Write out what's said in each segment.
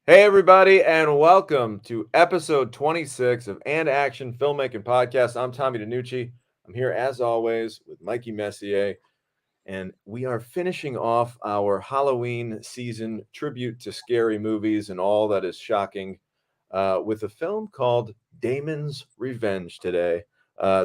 Hey, everybody, and welcome to episode 26 of And Action Filmmaking Podcast. I'm Tommy DiNucci. I'm here, as always, with Mikey Messier, and we are finishing off our Halloween season tribute to scary movies and all that is shocking with a film called Damon's Revenge today.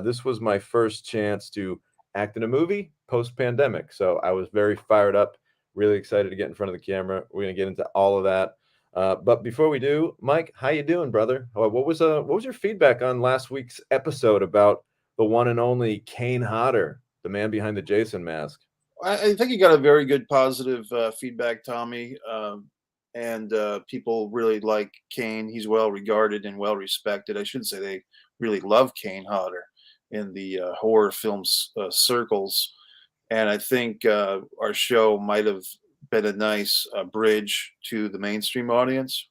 This was my first chance to act in a movie post-pandemic, so I was very fired up, really excited to get in front of the camera. We're going to get into all of that. But before we do, Mike, how you doing, brother? What was your feedback on last week's episode about the one and only Kane Hodder, the man behind the Jason mask? I think you got a very good positive feedback, Tommy. And people really like Kane. He's well regarded and well respected. I should say they really love Kane Hodder in the horror films circles. And I think our show might have been a nice bridge to the mainstream audience.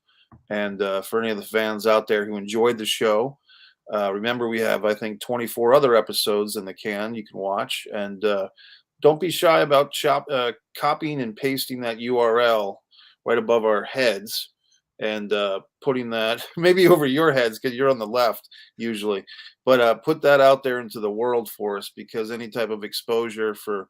And for any of the fans out there who enjoyed the show, remember we have, I think, 24 other episodes in the can you can watch. And don't be shy about copying and pasting that URL right above our heads and putting that maybe over your heads because you're on the left usually, but put that out there into the world for us because any type of exposure for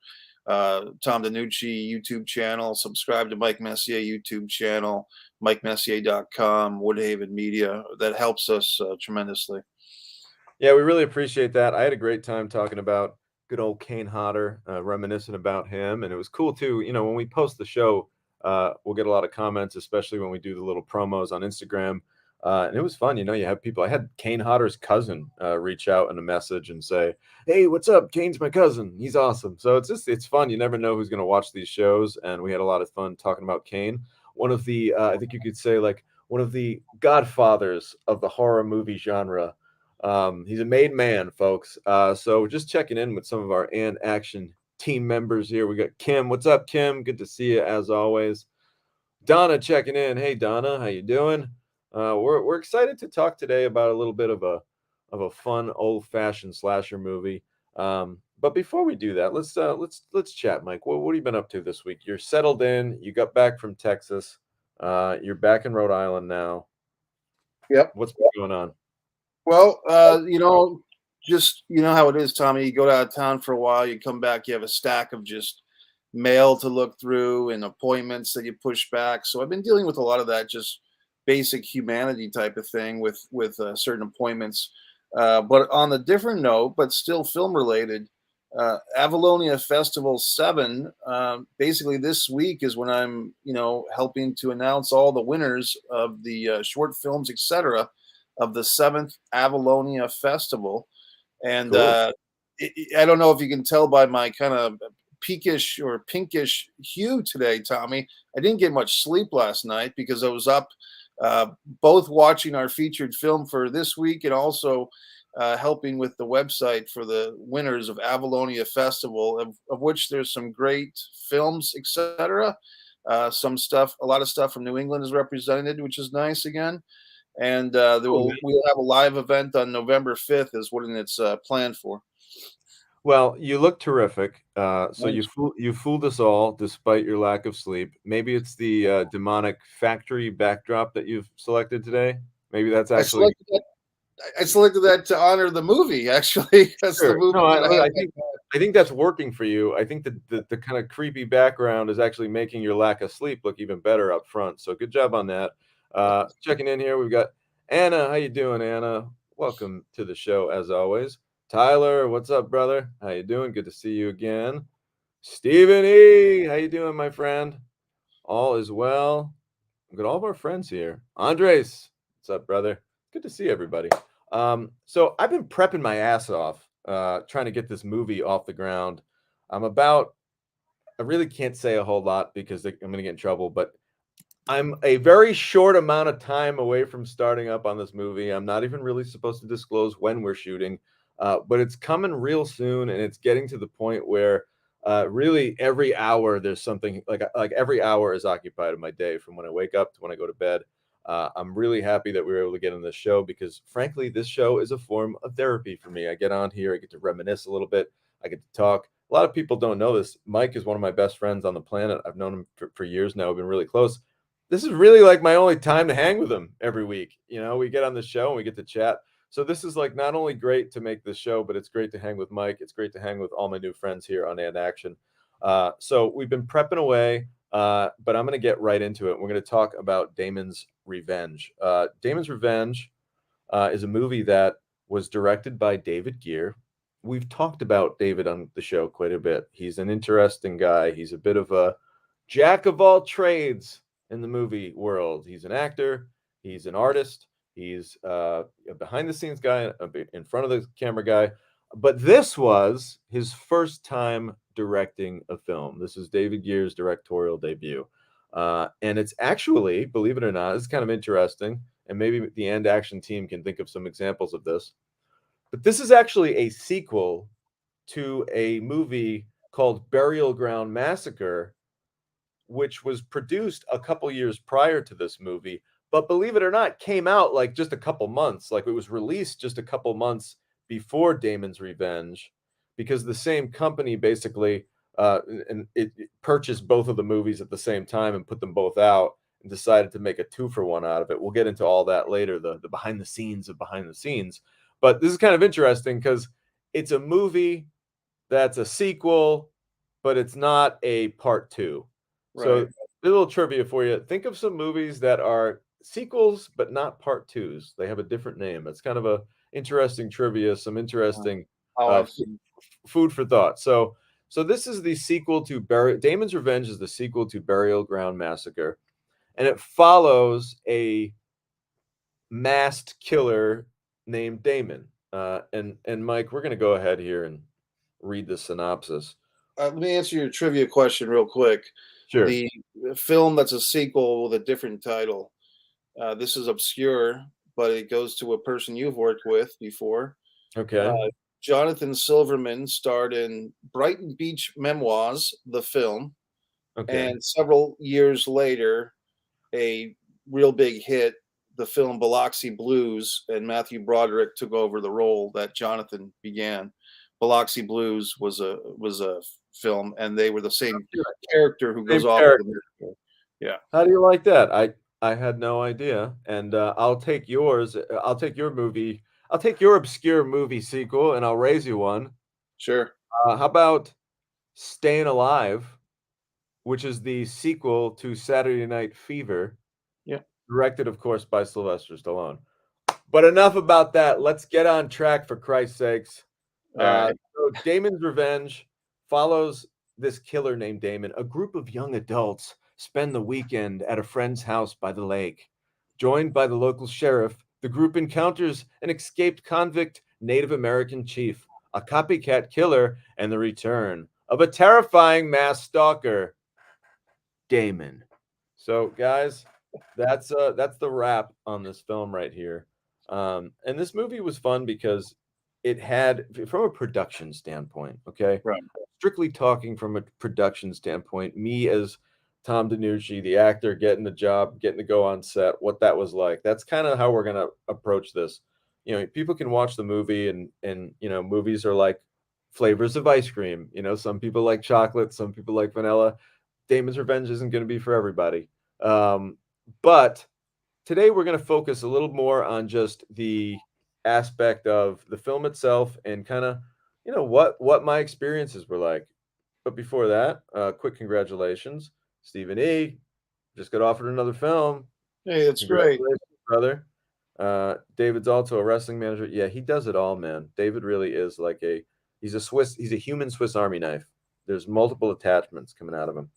Tom DiNucci YouTube channel, subscribe to Mike Messier YouTube channel, MikeMessier.com, Woodhaven Media. That helps us tremendously. Yeah, we really appreciate that. I had a great time talking about good old Kane Hodder, reminiscing about him, and it was cool too. You know, when we post the show, we'll get a lot of comments, especially when we do the little promos on Instagram. And it was fun. You know, you have people. I had Kane Hodder's cousin reach out in a message and say, "Hey, what's up? Kane's my cousin. He's awesome." So it's fun. You never know who's going to watch these shows, and we had a lot of fun talking about Kane. One of the I think you could say like one of the godfathers of the horror movie genre. He's a made man, folks. So just checking in with some of our And Action team members here. We got Kim. What's up, Kim? Good to see you as always. Donna checking in. Hey, Donna, how you doing? We're excited to talk today about a little bit of a fun old fashioned slasher movie. But before we do that, let's chat, Mike. What have you been up to this week? You're settled in. You got back from Texas. You're back in Rhode Island now. Yep. What's been going on? Well, just how it is, Tommy. You go out of town for a while, you come back, you have a stack of just mail to look through and appointments that you push back. So I've been dealing with a lot of that, just basic humanity type of thing with certain appointments. But on a different note, but still film related, Avalonia Festival 7. Basically, this week is when I'm helping to announce all the winners of the short films, etc of the 7th Avalonia Festival. And Cool. I don't know if you can tell by my kind of peakish or pinkish hue today, Tommy. I didn't get much sleep last night because I was up both watching our featured film for this week and also helping with the website for the winners of Avalonia Festival, of which there's some great films, etc. Some stuff, a lot of stuff from New England is represented, which is nice again. And Cool, we'll have a live event on November 5th is what it's planned for. Well, you look terrific. So Thanks. you fooled us all despite your lack of sleep. Maybe it's the demonic factory backdrop that you've selected today. Maybe that's I actually selected that. I selected that to honor the movie. Actually, that's the sure. movie No, that I have. I think that's working for you. I think that the kind of creepy background is actually making your lack of sleep look even better up front. So good job on that. Checking in here, we've got Anna. How you doing, Anna? Welcome to the show as always. Tyler, what's up, brother? How you doing? Good to see you again. Stephen E, how you doing, my friend? All is well. We've got all of our friends here. Andres, what's up, brother? Good to see everybody. So I've been prepping my ass off, trying to get this movie off the ground. I'm about, I really can't say a whole lot because I'm going to get in trouble, but I'm a very short amount of time away from starting up on this movie. I'm not even really supposed to disclose when we're shooting, but it's coming real soon, and it's getting to the point where really every hour there's something like every hour is occupied in my day from when I wake up to when I go to bed. I'm really happy that we were able to get on this show because, frankly, this show is a form of therapy for me. I get on here, I get to reminisce a little bit, I get to talk. A lot of people don't know this. Mike is one of my best friends on the planet. I've known him for years now. We've been really close. this is really like my only time to hang with him every week. You know, we get on the show and we get to chat. So this is like not only great to make the show, but it's great to hang with Mike. It's great to hang with all my new friends here on And Action. So we've been prepping away, but I'm going to get right into it. We're going to talk about Damon's Revenge. Damon's Revenge is a movie that was directed by David Gear. We've talked about David on the show quite a bit. He's an interesting guy. He's a bit of a jack of all trades in the movie world. He's an actor, he's an artist, he's a behind the scenes guy, in front of the camera guy. But this was his first time directing a film. This is David Gear's directorial debut. And it's actually, believe it or not, it's kind of interesting. And maybe the And Action team can think of some examples of this. But this is actually a sequel to a movie called Burial Ground Massacre, which was produced a couple years prior to this movie, but believe it or not, came out like just a couple months. Like it was released just a couple months before Damon's Revenge, because the same company basically and it purchased both of the movies at the same time and put them both out and decided to make a 2-for-1 out of it. We'll get into all that later, the behind the scenes of behind the scenes. But this is kind of interesting because it's a movie that's a sequel, but it's not a part two. So, Right. a little trivia for you. Think of some movies that are sequels, but not part twos. They have a different name. It's kind of a interesting trivia, some Uh, interesting oh, I see. food for thought. So this is the sequel to Damon's Revenge is the sequel to Burial Ground Massacre, and it follows a masked killer named Damon. And Mike, we're going to go ahead here and read the synopsis. Let me answer your trivia question real quick. Sure. The film that's a sequel with a different title. This is obscure, but it goes to a person you've worked with before. Okay. Uh, Jonathan Silverman starred in Brighton Beach Memoirs, the film, Okay. and several years later, a real big hit, the film Biloxi Blues, and Matthew Broderick took over the role that Jonathan began. Biloxi Blues was a film, and they were the same character who Same goes off to character. the military. Yeah, How do you like that? I had no idea, and I'll take yours. I'll take your movie. I'll take your obscure movie sequel, and I'll raise you one. sure. How about Staying Alive, which is the sequel to Saturday Night Fever, Yeah. directed, of course, by Sylvester Stallone. But enough about that. Let's get on track, for Christ's sakes. All right. So Damon's Revenge follows this killer named Damon. A group of young adults spend the weekend at a friend's house by the lake. Joined by the local sheriff, the group encounters an escaped convict Native American chief, a copycat killer, and the return of a terrifying mass stalker, Damon. So, guys, that's the wrap on this film right here. And this movie was fun because it had, from a production standpoint, okay, Right. strictly talking from a production standpoint, me as Tom DiNucci, the actor, getting the job, getting to go on set, what that was like. That's kind of how we're gonna approach this. You know, people can watch the movie, and you know, movies are like flavors of ice cream. You know, some people like chocolate, some people like vanilla. Damon's Revenge isn't going to be for everybody. But today we're going to focus a little more on just the aspect of the film itself and kind of, you know, what my experiences were like. But before that, quick congratulations, Stephen E. Just got offered another film. Hey, that's great. Congratulations, brother. David's also a wrestling manager. Yeah, he does it all, man. David really is like he's a human Swiss Army knife. There's multiple attachments coming out of him.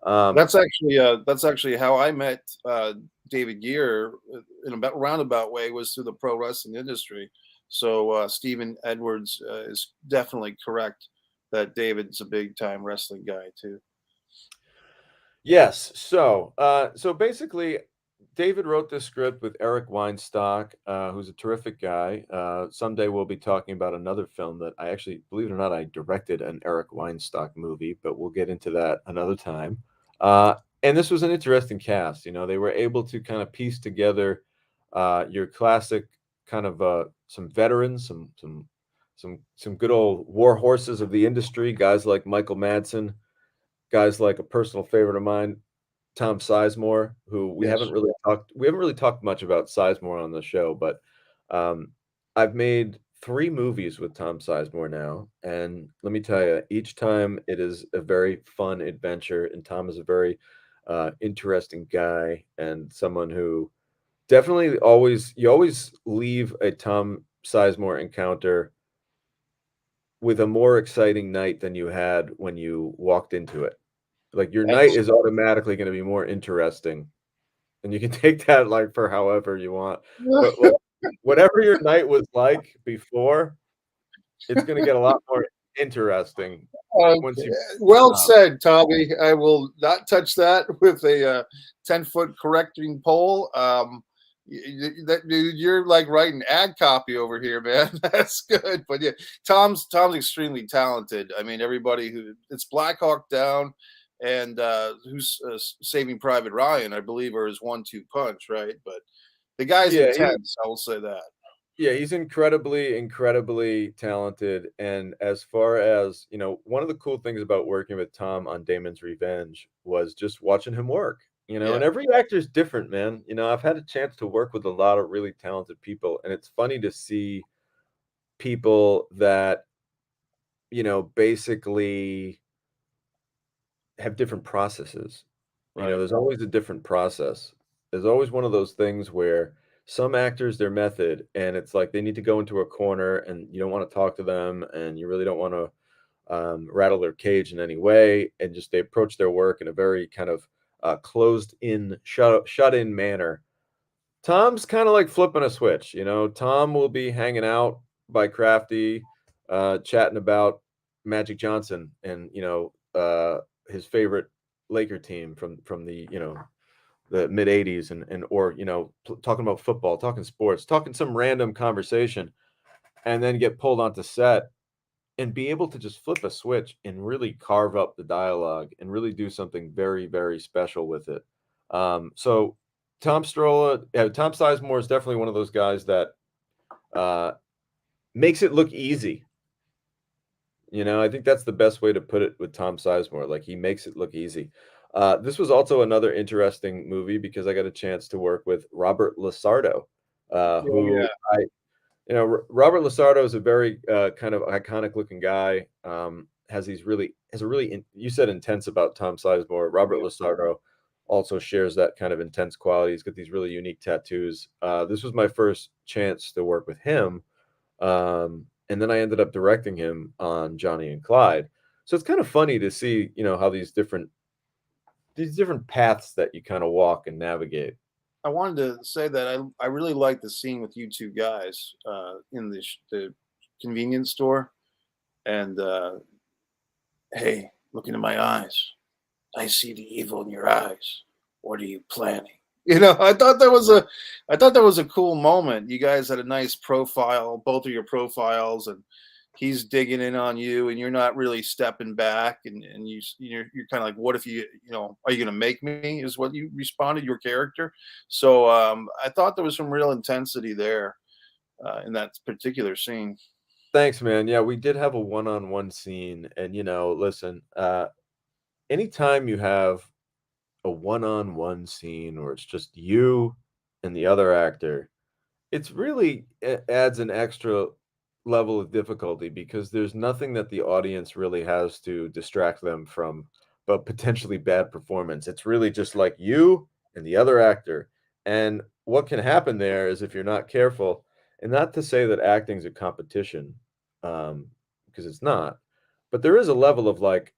That's actually how I met David Gear in a roundabout way, was through the pro wrestling industry. So Stephen Edwards is definitely correct that David's a big time wrestling guy too. Yes. So basically, David wrote this script with Eric Weinstock, who's a terrific guy. Someday we'll be talking about another film that I actually, believe it or not, I directed an Eric Weinstock movie, but we'll get into that another time. And this was an interesting cast. You know, they were able to kind of piece together your classic kind of some veterans, some good old war horses of the industry, guys like Michael Madsen, guys like a personal favorite of mine, Tom Sizemore, who Yes. we haven't really talked much about Sizemore on the show, but um, I've made 3 movies with Tom Sizemore now, and let me tell you, each time it is a very fun adventure, and Tom is a very interesting guy and someone who definitely always you always leave a Tom Sizemore encounter with a more exciting night than you had when you walked into it. Like, your night That's is automatically gonna be more interesting, and you can take that, like, for however you want. But, like, whatever your night was like before, it's gonna get a lot more interesting once okay. you Well Tom. said, Tommy. I will not touch that with a 10-foot correcting pole. Dude, you're like writing ad copy over here, man. That's good. But yeah, Tom's extremely talented. I mean, everybody who it's Black Hawk Down and who's Saving Private Ryan, I believe, are his 1-2 punch, right? But the guy's Yeah, intense. I will say that. he's incredibly, incredibly talented, and as far as one of the cool things about working with Tom on Damon's Revenge was just watching him work, Yeah. and every actor's different, man. I've had a chance to work with a lot of really talented people, and it's funny to see people that, basically have different processes. Right. There's always a different process. There's always one of those things where some actors, their method, and it's like they need to go into a corner and you don't want to talk to them and you really don't want to rattle their cage in any way. And just they approach their work in a very kind of closed in, shut in manner. Tom's kind of like flipping a switch. Tom will be hanging out by Crafty, chatting about Magic Johnson and his favorite Laker team from the mid '80s and or talking about football, talking sports, talking some random conversation, and then get pulled onto set and be able to just flip a switch and really carve up the dialogue and really do something very, very special with it. So Tom Sizemore is definitely one of those guys that uh, makes it look easy. I think that's the best way to put it with Tom Sizemore. Like, he makes it look easy. This was also another interesting movie because I got a chance to work with Robert Lasardo, Oh who yeah. Robert Lasardo is a very kind of iconic looking guy. Has a really you said intense about Tom Sizemore. Robert Yeah. Lasardo also shares that kind of intense quality. He's got these really unique tattoos. This was my first chance to work with him, and then I ended up directing him on Johnny and Clyde. So it's kind of funny to see, how these different paths that you kind of walk and navigate. I wanted to say that I really like the scene with you two guys in the convenience store. And hey, look into my eyes. I see the evil in your eyes. What are you planning? I thought that was a cool moment. You guys had a nice profile, both of your profiles, and he's digging in on you, and you're not really stepping back, and you're kind of like, what if are you going to make me? Is what you responded, your character. So I thought there was some real intensity there in that particular scene. Thanks, man. Yeah, we did have a one-on-one scene, and listen, anytime you have a one-on-one scene where it's just you and the other actor, it's really adds an extra level of difficulty because there's nothing that the audience really has to distract them from but potentially bad performance. It's really just like you and the other actor. And what can happen there is if you're not careful, and not to say that acting's a competition, because it's not, but there is a level of like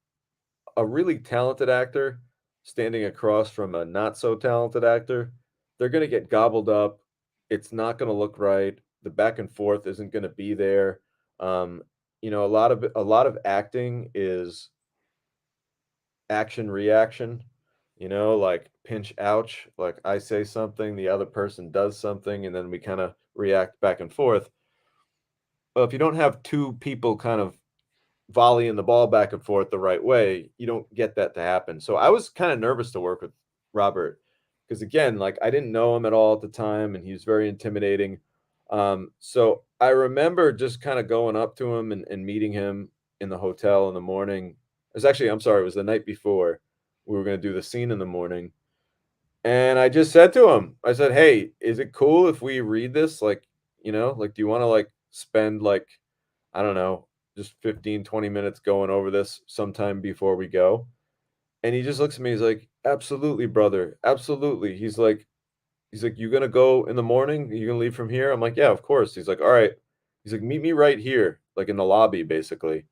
a really talented actor standing across from a not so talented actor, they're going to get gobbled up. It's not going to look right. The back and forth isn't going to be there. Um, a lot of acting is action reaction. Like pinch ouch. Like I say something, the other person does something, and then we kind of react back and forth. But if you don't have two people kind of volleying the ball back and forth the right way, you don't get that to happen. So I was kind of nervous to work with Robert because again, like I didn't know him at all at the time, and he was very intimidating. So I remember just kind of going up to him and meeting him in the hotel in the morning. It was actually, I'm sorry, it was the night before we were going to do the scene in the morning. And I just said to him, I said, "Hey, is it cool if we read this? Like, like, do you want to like spend like, I don't know, just 15, 20 minutes going over this sometime before we go?" And he just looks at me, he's like, "Absolutely, brother. Absolutely." He's like, "You gonna go in the morning? You gonna leave from here?" I'm like, "Yeah, of course." He's like, "All right." He's like, "Meet me right here, like in the lobby, basically,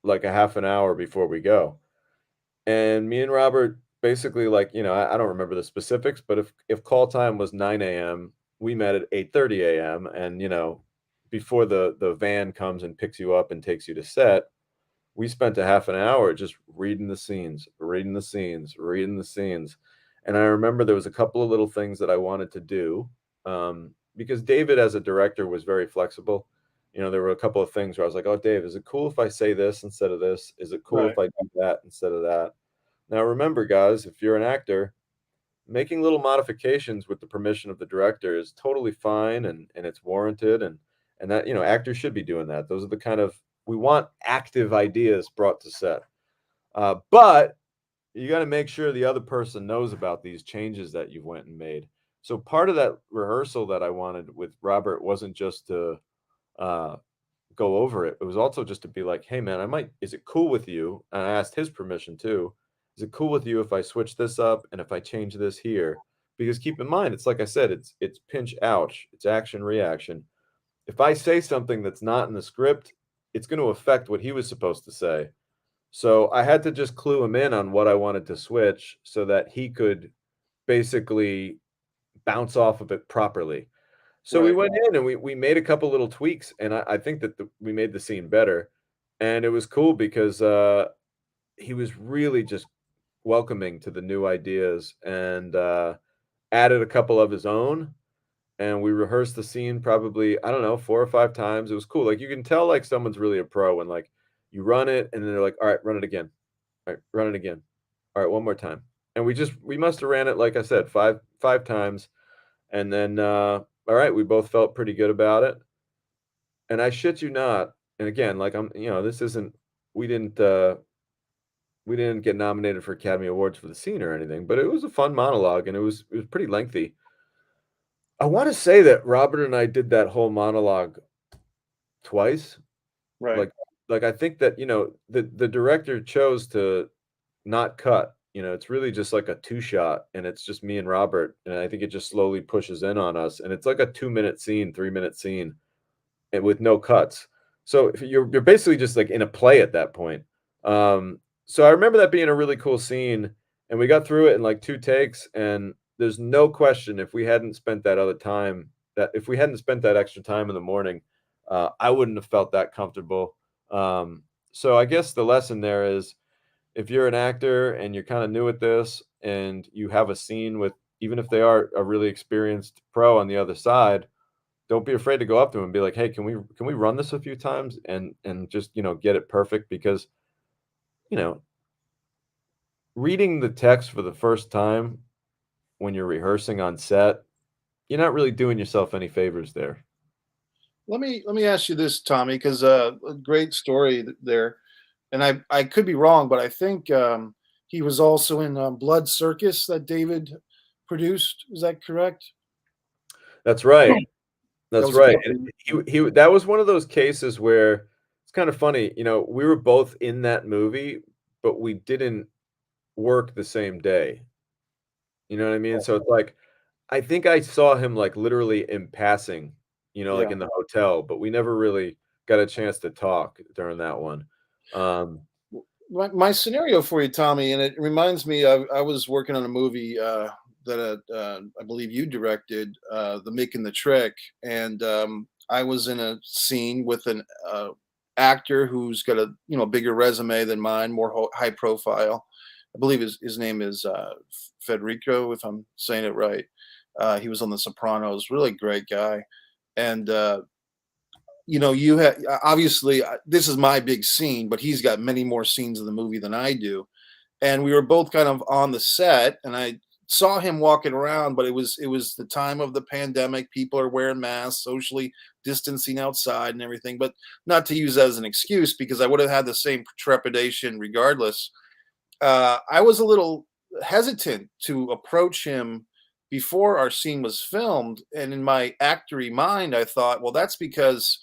like a half an hour before we go." And me and Robert basically like, I don't remember the specifics, but if call time was 9 a.m., we met at 8:30 a.m. And before the van comes and picks you up and takes you to set, we spent a half an hour just reading the scenes, reading the scenes, reading the scenes. And I remember there was a couple of little things that I wanted to do, because David, as a director, was very flexible. There were a couple of things where I was like, "Oh, Dave, is it cool if I say this instead of this? Is it cool Right. if I do that instead of that?" Now, remember, guys, if you're an actor, making little modifications with the permission of the director is totally fine, and it's warranted, and that actors should be doing that. Those are the kind of we want active ideas brought to set. But you got to make sure the other person knows about these changes that you went and made. So part of that rehearsal that I wanted with Robert wasn't just to uh, go over it. It was also just to be like, "Hey, man, is it cool with you?" And I asked his permission too. "Is it cool with you if I switch this up and if I change this here?" Because keep in mind, it's like I said, it's pinch ouch, it's action reaction. If I say something that's not in the script, it's going to affect what he was supposed to say. So I had to just clue him in on what I wanted to switch so that he could basically bounce off of it properly. So we Right. went in and we made a couple little tweaks, and I think that we made the scene better. And it was cool because he was really just welcoming to the new ideas, and added a couple of his own. And we rehearsed the scene probably, I don't know, 4 or 5 times. It was cool. Like you can tell like someone's really a pro when like you run it and then they're like, "All right, run it again. All right, run it again. All right, one more time." And we must have ran it, like I said, five times. And then all right, we both felt pretty good about it. And I shit you not, and again, like this isn't we didn't we didn't get nominated for Academy Awards for the scene or anything, but it was a fun monologue and it was pretty lengthy. I want to say that Robert and I did that whole monologue twice. Right. Like like I think that, the director chose to not cut. It's really just like a two shot, and it's just me and Robert, and I think it just slowly pushes in on us, and it's like a 2-minute scene, 3-minute scene, and with no cuts. So if you're basically just like in a play at that point. So I remember that being a really cool scene, and we got through it in like 2 takes, and there's no question if we hadn't spent that extra time in the morning, I wouldn't have felt that comfortable. So I guess the lesson there is if you're an actor and you're kind of new at this and you have a scene with, even if they are a really experienced pro on the other side, don't be afraid to go up to him and be like, "Hey, can we run this a few times and just, get it perfect?" Because, you know, reading the text for the first time when you're rehearsing on set, you're not really doing yourself any favors there. Let me ask you this, Tommy, because a great story there, and I could be wrong, but I think he was also in Blood Circus that David produced. Is that correct? That's right. That That's was a right. couple. And he that was one of those cases where it's kind of funny, we were both in that movie, but we didn't work the same day. You know what I mean? So it's like I think I saw him, like, literally in passing, like, Yeah. in the hotel, but we never really got a chance to talk during that one. Um, My scenario for you, Tommy, and it reminds me of I was working on a movie that I believe you directed, The Making the Trick, and I was in a scene with an actor who's got a bigger resume than mine, more high profile. I believe his name is Federico, if I'm saying it right. He was on The Sopranos, really great guy, and you have obviously this is my big scene, but he's got many more scenes in the movie than I do. And we were both kind of on the set, and I saw him walking around, but it was the time of the pandemic. People are wearing masks, socially distancing outside and everything, but not to use that as an excuse because I would have had the same trepidation regardless. I was a little hesitant to approach him before our scene was filmed. And in my actory mind, I thought, well, that's because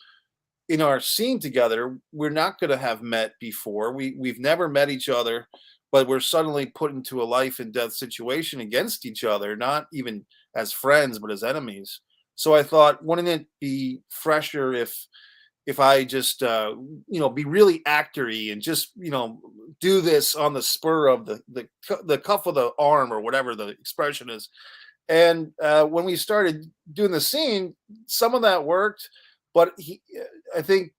in our scene together, we're not going to have met before. We've never met each other, but we're suddenly put into a life and death situation against each other, not even as friends, but as enemies. So I thought, wouldn't it be fresher if I just be really actory and just do this on the spur of the cuff of the arm or whatever the expression is. And when we started doing the scene, some of that worked, but I think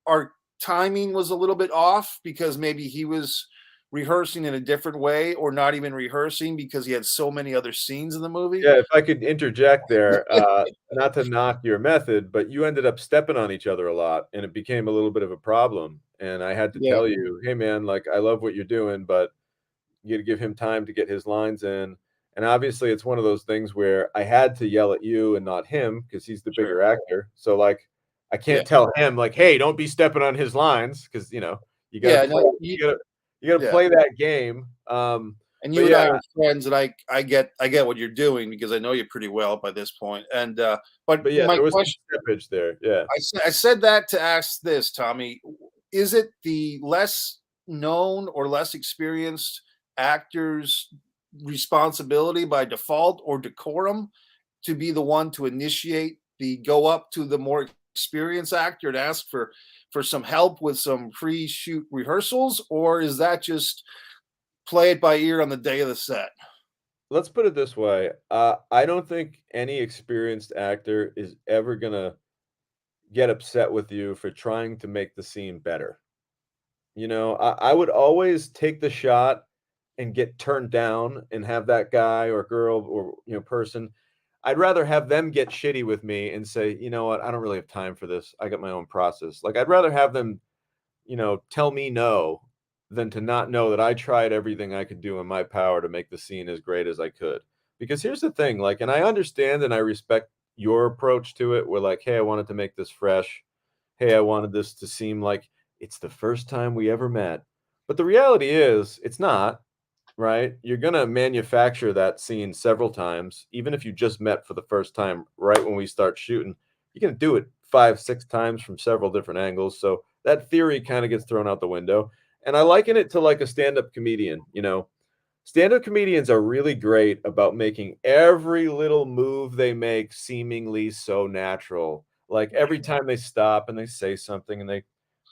our timing was a little bit off because maybe he was rehearsing in a different way or not even rehearsing because he had so many other scenes in the movie. Yeah, if I could interject there, not to knock your method, but you ended up stepping on each other a lot, and it became a little bit of a problem, and I had to Yeah, tell you, "Hey, man, like, I love what you're doing, but you gotta give him time to get his lines in." And obviously, it's one of those things where I had to yell at you and not him because he's the sure. bigger actor. So, like, I Yeah, can't tell him, like, "Hey, don't be stepping on his lines," because you gotta yeah. play No, you gotta yeah. play that game. And But you and yeah, I are friends, and I get what you're doing because I know you pretty well by this point. And but but yeah, my there was some question, steppage there. Yeah. I said that to ask this, Tommy: is it the less known or less experienced actors' responsibility by default or decorum to be the one to initiate the go up to the more experienced actor and ask for some help with some pre-shoot rehearsals, or is that just play it by ear on the day of the set? Let's put it this way, I don't think any experienced actor is ever gonna get upset with you for trying to make the scene better. I would always take the shot and get turned down and have that guy or girl or, person. I'd rather have them get shitty with me and say, "You know what? I don't really have time for this. I got my own process." Like, I'd rather have them tell me no than to not know that I tried everything I could do in my power to make the scene as great as I could. Because here's the thing, like, and I understand and I respect your approach to it. We're like, hey, I wanted to make this fresh. Hey, I wanted this to seem like it's the first time we ever met. But the reality is, it's not, right? You're going to manufacture that scene several times, even if you just met for the first time right when we start shooting. You're going to do it 5, 6 times from several different angles. So that theory kind of gets thrown out the window. And I liken it to like a stand-up comedian. Stand-up comedians are really great about making every little move they make seemingly so natural. Like every time they stop and they say something and they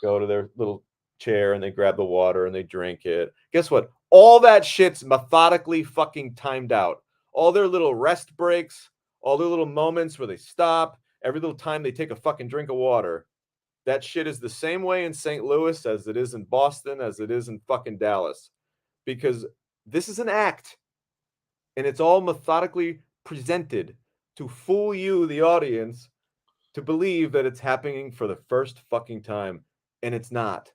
go to their little chair and they grab the water and they drink it. Guess what? All that shit's methodically fucking timed out. All their little rest breaks, all their little moments where they stop, every little time they take a fucking drink of water. That shit is the same way in St. Louis as it is in Boston, as it is in fucking Dallas. Because this is an act and it's all methodically presented to fool you, the audience, to believe that it's happening for the first fucking time. And it's not.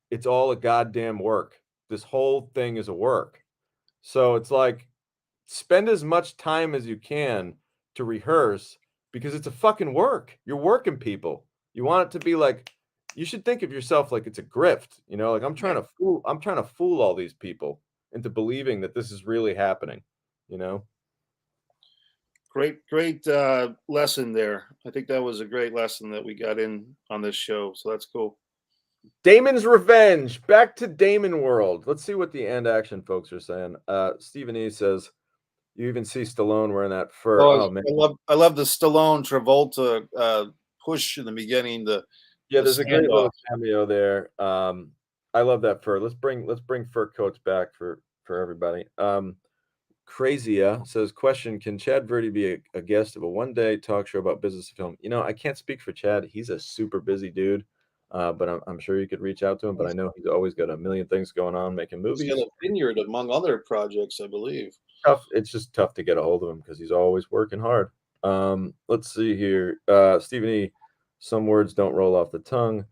It's all a goddamn work. This whole thing is a work. So it's like, spend as much time as you can to rehearse because it's a fucking work. You're working people. You want it to be like, you should think of yourself like it's a grift, like Yeah. I'm trying to fool all these people into believing that this is really happening, you know? Great lesson there. I think that was a great lesson that we got in on this show. So that's cool. Damon's Revenge. Back to Damon World. Let's see what the end action folks are saying. Stephen E says, you even see Stallone wearing that fur. Oh, Oh man. I love the Stallone Travolta push in the beginning. The Yeah, the there's a great standoff. little cameo there. I love that fur. Let's bring fur coats back for everybody. Crazia says, question, can Chad Verdi be a guest of a one-day talk show about business and film? I can't speak for Chad. He's a super busy dude. But I'm sure you could reach out to him. But I know he's always got a million things going on, making He's got movies. a vineyard among other projects, I believe. Tough. It's just tough to get a hold of him because he's always working hard. Let's see here. Stephen E. Some words don't roll off the tongue.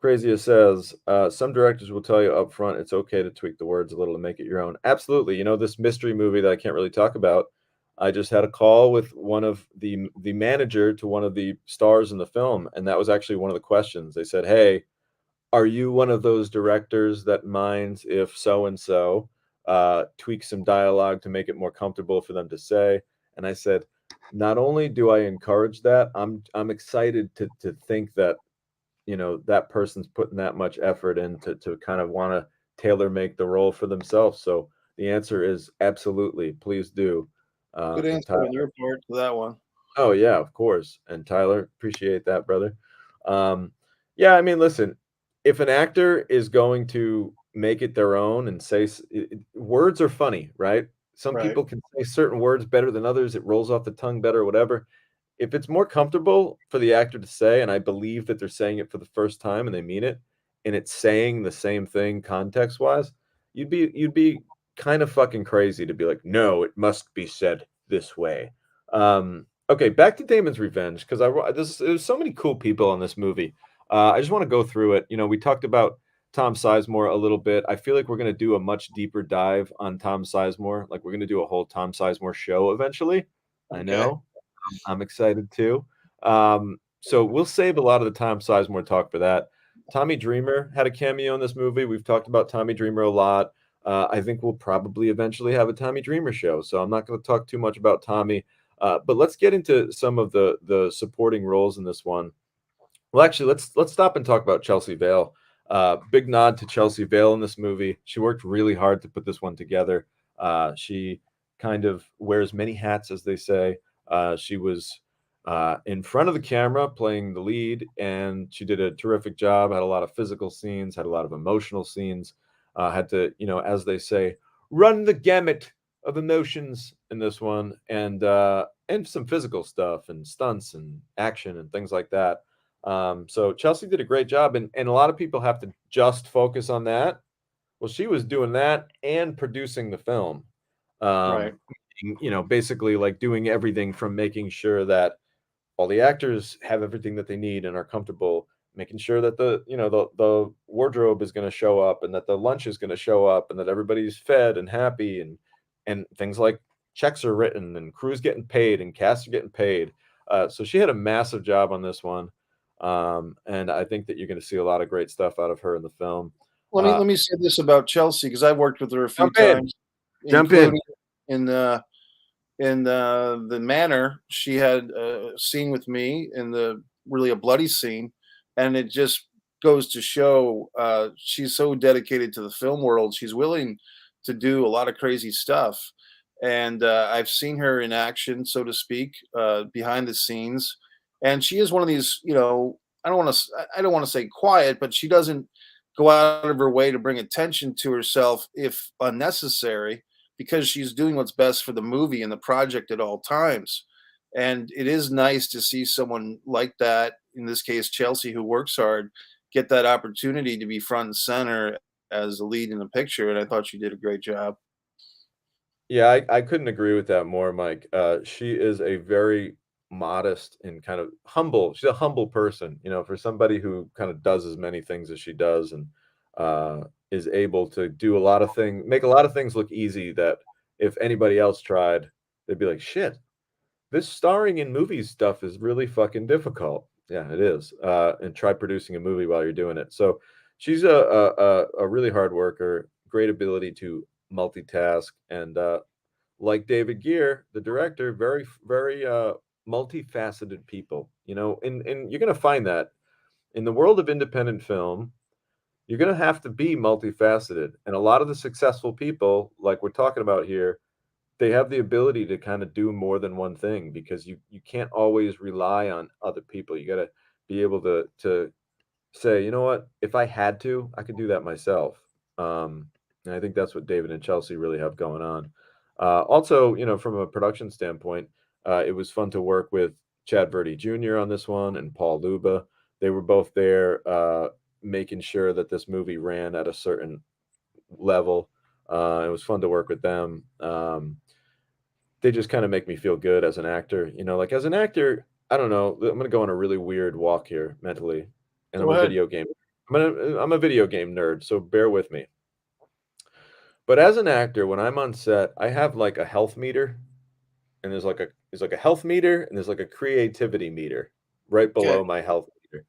Crazia says, some directors will tell you up front it's okay to tweak the words a little to make it your own. Absolutely. This mystery movie that I can't really talk about. I just had a call with one of the manager to one of the stars in the film, and that was actually one of the questions. They said, "Hey, are you one of those directors that minds if so and so?" tweak some dialogue to make it more comfortable for them to say. And I said, not only do I encourage that, I'm excited to think that that person's putting that much effort in to kind of want to tailor make the role for themselves. So the answer is absolutely, please do. Good And answer Tyler, on your part to that one. oh yeah, of course. And Tyler, appreciate that, brother. Um, yeah, I mean, listen, if an actor is going to make it their own and say words are funny, right? Some Right. people can say certain words better than others. It rolls off the tongue better, whatever. If it's more comfortable for the actor to say, and I believe that they're saying it for the first time and they mean it, and it's saying the same thing context wise, you'd be kind of fucking crazy to be like, no, it must be said this way. Okay, back to Damon's Revenge because there's so many cool people in this movie. I just want to go through it. We talked about Tom Sizemore a little bit. I feel like we're going to do a much deeper dive on Tom Sizemore. Like we're going to do a whole Tom Sizemore show eventually. I Okay. know. I'm excited too. So we'll save a lot of the Tom Sizemore talk for that. Tommy Dreamer had a cameo in this movie. We've talked about Tommy Dreamer a lot. I think we'll probably eventually have a Tommy Dreamer show. So I'm not going to talk too much about Tommy. But let's get into some of the supporting roles in this one. Well, actually, let's stop and talk about Chelsea Vale. Big nod to Chelsea Vale in this movie. She worked really hard to put this one together. She kind of wears many hats, as they say. She was in front of the camera playing the lead, and she did a terrific job. Had a lot of physical scenes, had a lot of emotional scenes. Had to, as they say, run the gamut of emotions in this one, and some physical stuff and stunts and action and things like that. So Chelsea did a great job, and a lot of people have to just focus on that. Well, she was doing that and producing the film. Right. Um, basically like doing everything from making sure that all the actors have everything that they need and are comfortable, making sure that the wardrobe is going to show up and that the lunch is going to show up and that everybody's fed and happy and things like checks are written and crews getting paid and casts are getting paid. So she had a massive job on this one. And I think that you're going to see a lot of great stuff out of her in the film. Let me say this about Chelsea because I've worked with her a few Jump in, times, jump in. including in the manor. She had a scene with me in the really a bloody scene, and it just goes to show she's so dedicated to the film world. She's willing to do a lot of crazy stuff, and I've seen her in action, so to speak, behind the scenes. And she is one of these, I don't want to say quiet, but she doesn't go out of her way to bring attention to herself if unnecessary because she's doing what's best for the movie and the project at all times. And it is nice to see someone like that, in this case, Chelsea, who works hard, get that opportunity to be front and center as the lead in the picture. And I thought she did a great job. Yeah, I couldn't agree with that more, Mike. She is a very modest and kind of humble. She's a humble person, for somebody who kind of does as many things as she does and is able to do a lot of things, make a lot of things look easy that if anybody else tried, they'd be like, shit, this starring in movies stuff is really fucking difficult. Yeah, it is. And try producing a movie while you're doing it. So she's a really hard worker, great ability to multitask, and like David Gear, the director, very very multifaceted people. And you're gonna find that in the world of independent film, you're gonna have to be multifaceted, and a lot of the successful people, like we're talking about here, they have the ability to kind of do more than one thing because you can't always rely on other people. You got to be able to say, you know what, if I had to, I could do that myself. And I think that's what David and Chelsea really have going on. Also, from a production standpoint, it was fun to work with Chad Verdi Jr. on this one and Paul Luba. They were both there, making sure that this movie ran at a certain level. It was fun to work with them. They just kind of make me feel good as an actor. Like as an actor, I don't know. I'm gonna go on a really weird walk here mentally, and I'm Go a ahead. video game. I'm a video game nerd, so bear with me. But as an actor, when I'm on set, I have like a health meter, and there's like a health meter, and there's like a creativity meter right Okay. below my health meter.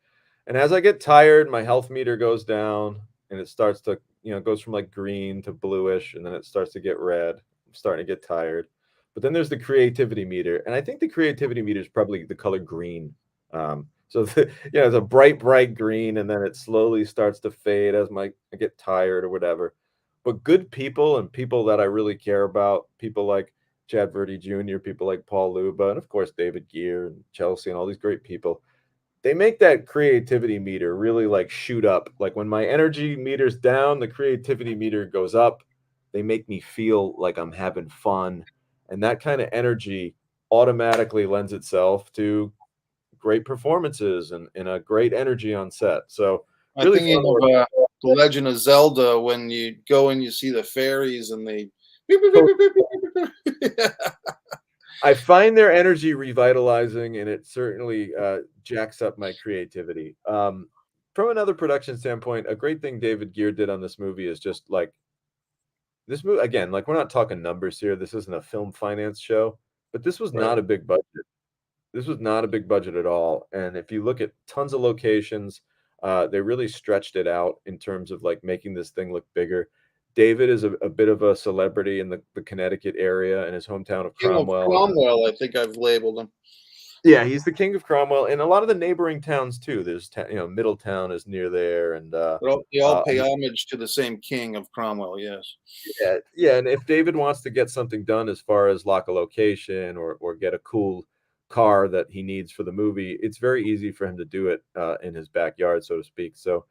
And as I get tired, my health meter goes down, and it starts to it goes from like green to bluish, and then it starts to get red. I'm starting to get tired. But then there's the creativity meter, and I think the creativity meter is probably the color green. So it's a bright, bright green, and then it slowly starts to fade as I get tired or whatever. But good people and people that I really care about, people like Chad Verde Jr., people like Paul Luba, and of course David Gear and Chelsea and all these great people, they make that creativity meter really like shoot up. Like when my energy meter's down, the creativity meter goes up. They make me feel like I'm having fun. And that kind of energy automatically lends itself to great performances and a great energy on set. So I'm really fun thinking work. of The Legend of Zelda when you go and you see the fairies and they. I find their energy revitalizing, and it certainly jacks up my creativity. From another production standpoint, a great thing David Gear did on this movie is just like this movie again. Like we're not talking numbers here. This isn't a film finance show, but this was Right. not a big budget. This was not a big budget at all. And if you look at tons of locations, they really stretched it out in terms of like making this thing look bigger. David is a bit of a celebrity in the Connecticut area in his hometown of King of Cromwell. Cromwell, I think I've labeled him. Yeah, he's the king of Cromwell, and a lot of the neighboring towns too. Middletown is near there, and They all uh, pay homage to the same king of Cromwell. Yes. yeah, yeah. And if David wants to get something done as far as lock a location or get a cool car that he needs for the movie, it's very easy for him to do it in his backyard, so to speak. So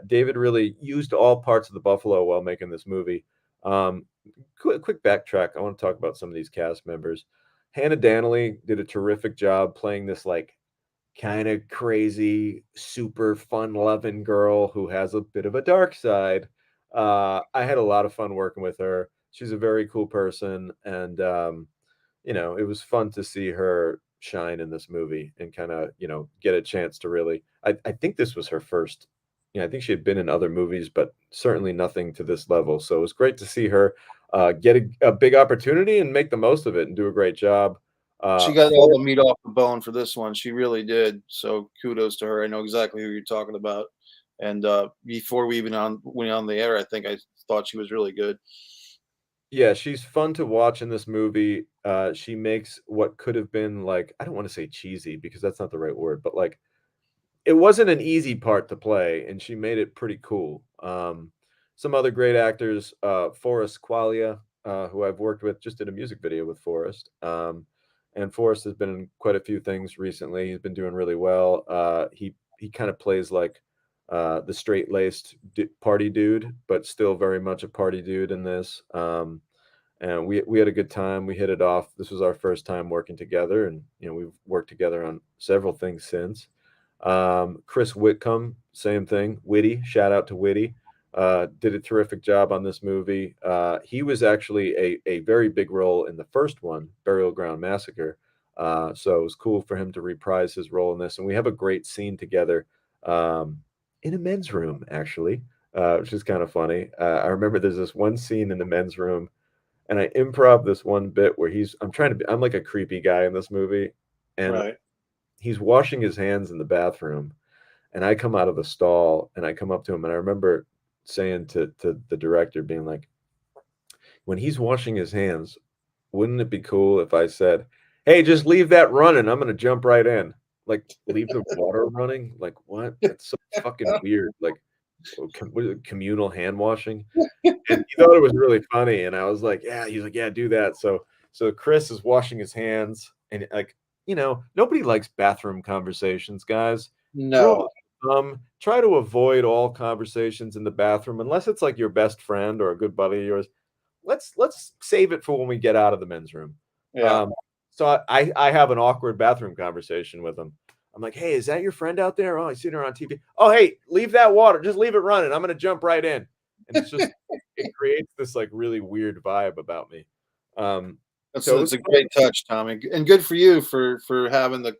David really used all parts of the Buffalo while making this movie. Um, quick backtrack. I want to talk about some of these cast members. Hannah Dannelly did a terrific job playing this like kind of crazy, super fun-loving girl who has a bit of a dark side. I had a lot of fun working with her. She's a very cool person, and it was fun to see her shine in this movie and kind of, get a chance to really. I think this was her first. I think she had been in other movies, but certainly nothing to this level. So it was great to see her get a big opportunity and make the most of it and do a great job. She got all For the meat off the bone for this one. She really did. So kudos to her. I know exactly who you're talking about. And before we even went on the air, I think I thought she was really good. Yeah, she's fun to watch in this movie. She makes what could have been like, I don't want to say cheesy because that's not the right word, but like it wasn't an easy part to play, and she made it pretty cool. Some other great actors, Forrest Qualia, who I've worked with, just did a music video with Forrest. And Forrest has been in quite a few things recently. He's been doing really well. He kind of plays like the straight laced party dude, but still very much a party dude in this. And we had a good time. We hit it off. This was our first time working together, and we've worked together on several things since. Chris Whitcomb, same thing. Witty, shout out to Witty. Did a terrific job on this movie. He was actually a very big role in the first one, Burial Ground Massacre. So it was cool for him to reprise his role in this. And we have a great scene together in a men's room, actually, which is kind of funny. I remember there's this one scene in the men's room, and I improv this one bit where I'm like a creepy guy in this movie, and Right. he's washing his hands in the bathroom, and I come out of the stall and I come up to him, and I remember saying to the director, being like, when he's washing his hands, wouldn't it be cool if I said, "Hey, just leave that running. I'm gonna jump right in." Like, leave the water running? Like, what? That's so fucking weird. Like, what is it, communal hand washing? And he thought it was really funny, and I was like, "Yeah." He's like, "Yeah, do that." So Chris is washing his hands, and like, nobody likes bathroom conversations, guys. Rule No. of thumb: try to avoid all conversations in the bathroom unless it's like your best friend or a good buddy of yours. Let's save it for when we get out of the men's room. Yeah. Um, so I have an awkward bathroom conversation with him. I'm like, "Hey, is that your friend out there? Oh, I seen her on TV. Oh, hey, leave that water. Just leave it running. I'm gonna jump right in." And it's just it creates this like really weird vibe about me. Um, That's so it that's was a fun. great touch, Tommy, and good for you for having the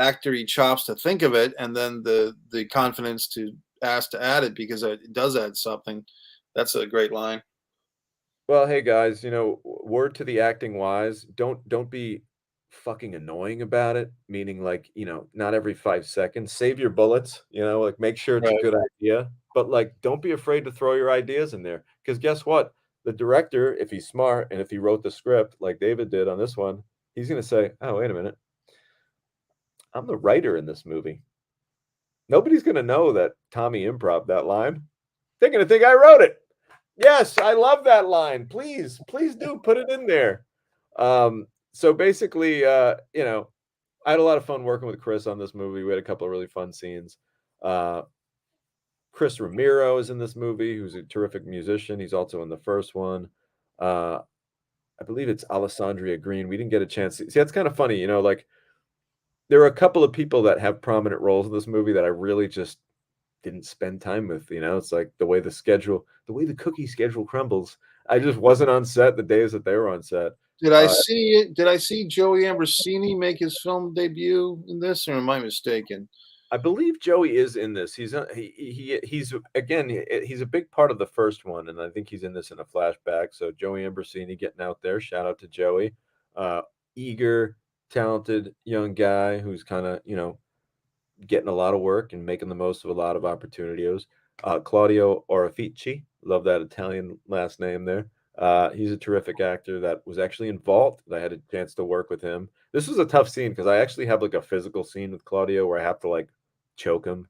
actory chops to think of it, and then the confidence to ask to add it because it does add something. That's a great line. Well, hey guys, word to the acting wise, don't be fucking annoying about it, meaning like, not every 5 seconds, save your bullets, like make sure it's a Right. good idea, but like don't be afraid to throw your ideas in there. Because guess what? The director, if he's smart and if he wrote the script like David did on this one, he's gonna say, "Oh, wait a minute. I'm the writer in this movie. Nobody's gonna know that Tommy improv that line. They're gonna think I wrote it. Yes, I love that line. Please, please do put it in there." So basically, I had a lot of fun working with Chris on this movie. We had a couple of really fun scenes. Uh, Chris Ramiro is in this movie, who's a terrific musician. He's also in the first one. Uh, I believe it's Alessandria Green. We didn't get a chance to see. That's kind of funny, like there are a couple of people that have prominent roles in this movie that I really just didn't spend time with. It's like the way the cookie schedule crumbles. I just wasn't on set the days that they were on set. Did I Uh, see it? Did I see Joey Ambrosini make his film debut in this, or am I mistaken? I believe Joey is in this. He's again, he's a big part of the first one, and I think he's in this in a flashback. So Joey Ambrosini getting out there. Shout out to Joey. Uh, Eager, talented young guy who's kind of, getting a lot of work and making the most of a lot of opportunities. Claudio Orefici, love that Italian last name there. He's a terrific actor that was actually involved. I had a chance to work with him. This was a tough scene because I actually have like a physical scene with Claudio where I have to like choke him.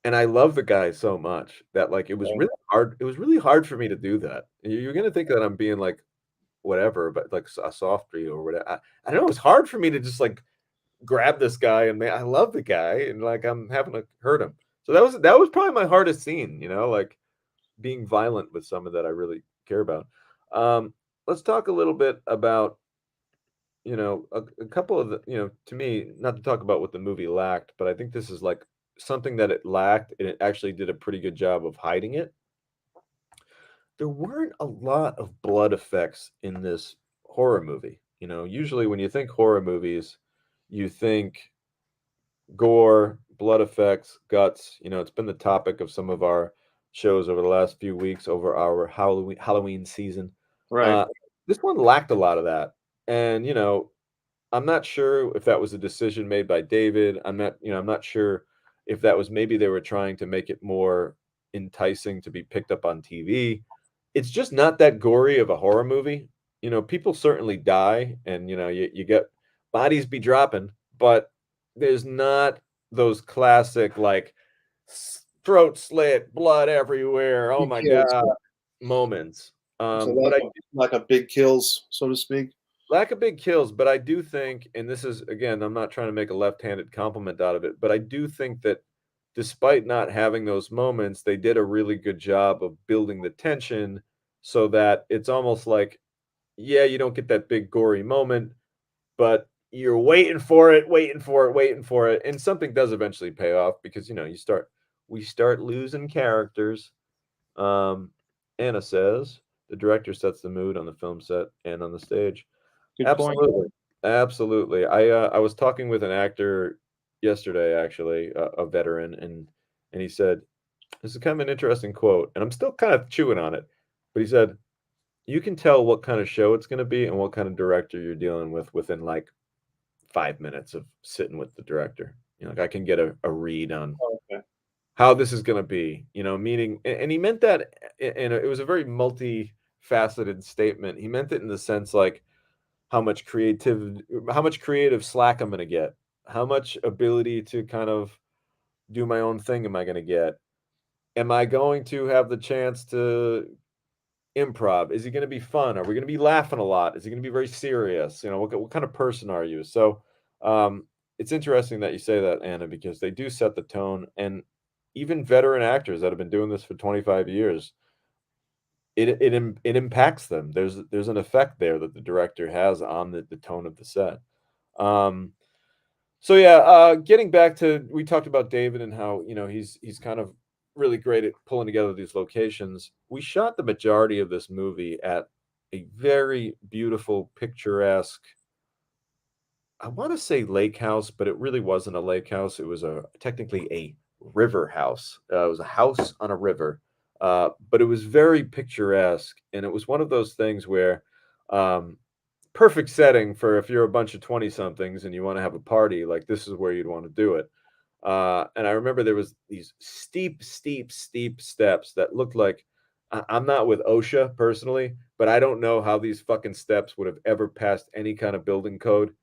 And I love the guy so much that like it was Okay. really hard. It was really hard for me to do that. You're gonna think that I'm being like whatever, but like a softie or whatever. I don't know. It's hard for me to just like grab this guy and man, I love the guy and like I'm having to hurt him. So that was probably my hardest scene, like being violent with someone that I really care about. Let's talk a little bit about, a couple of the, to me, not to talk about what the movie lacked, but I think this is like something that it lacked and it actually did a pretty good job of hiding it. There weren't a lot of blood effects in this horror movie. Usually when you think horror movies, you think gore, blood effects, guts. It's been the topic of some of our shows over the last few weeks over our Halloween season. Right. Uh, this one lacked a lot of that, and I'm not sure if that was a decision made by David. I'm not sure if that was maybe they were trying to make it more enticing to be picked up on TV. It's just not that gory of a horror movie. People certainly die and you get bodies be dropping, but there's not those classic like throat slit, blood everywhere, oh Big my kills. god moments. So But I like a big kills, so to speak. Lack of big kills, but I do think, and this is again, I'm not trying to make a left-handed compliment out of it, but I do think that despite not having those moments, they did a really good job of building the tension so that it's almost like, yeah, you don't get that big gory moment, but you're waiting for it, waiting for it, waiting for it, and something does eventually pay off because we start losing characters. Um, Anna says the director sets the mood on the film set and on the stage. Good point. Absolutely. Absolutely. I was talking with an actor yesterday, actually, a veteran, and he said, this is kind of an interesting quote, and I'm still kind of chewing on it. But he said, you can tell what kind of show it's going to be and what kind of director you're dealing with within like 5 minutes of sitting with the director. Like I can get a read on Okay. how this is going to be, meaning, and he meant that, and it was a very multifaceted statement. He meant it in the sense like, how much creative slack I'm going to get, how much ability to kind of do my own thing am I going to get, am I going to have the chance to improv, is it going to be fun, are we going to be laughing a lot, is it going to be very serious, what kind of person are you? So it's interesting that you say that, Anna, because they do set the tone, and even veteran actors that have been doing this for 25 years, it impacts them. There's an effect there that the director has on the tone of the set. Um, so yeah, getting back to, we talked about David and how he's kind of really great at pulling together these locations. We shot the majority of this movie at a very beautiful, picturesque, I want to say lake house, but it really wasn't a lake house. It was technically a river house. It was a house on a river, but it was very picturesque, and it was one of those things where um, perfect setting for if you're a bunch of 20 somethings and you want to have a party, like this is where you'd want to do it. And I remember there was these steep, steep, steep steps that looked like I'm not with OSHA personally, but I don't know how these fucking steps would have ever passed any kind of building code.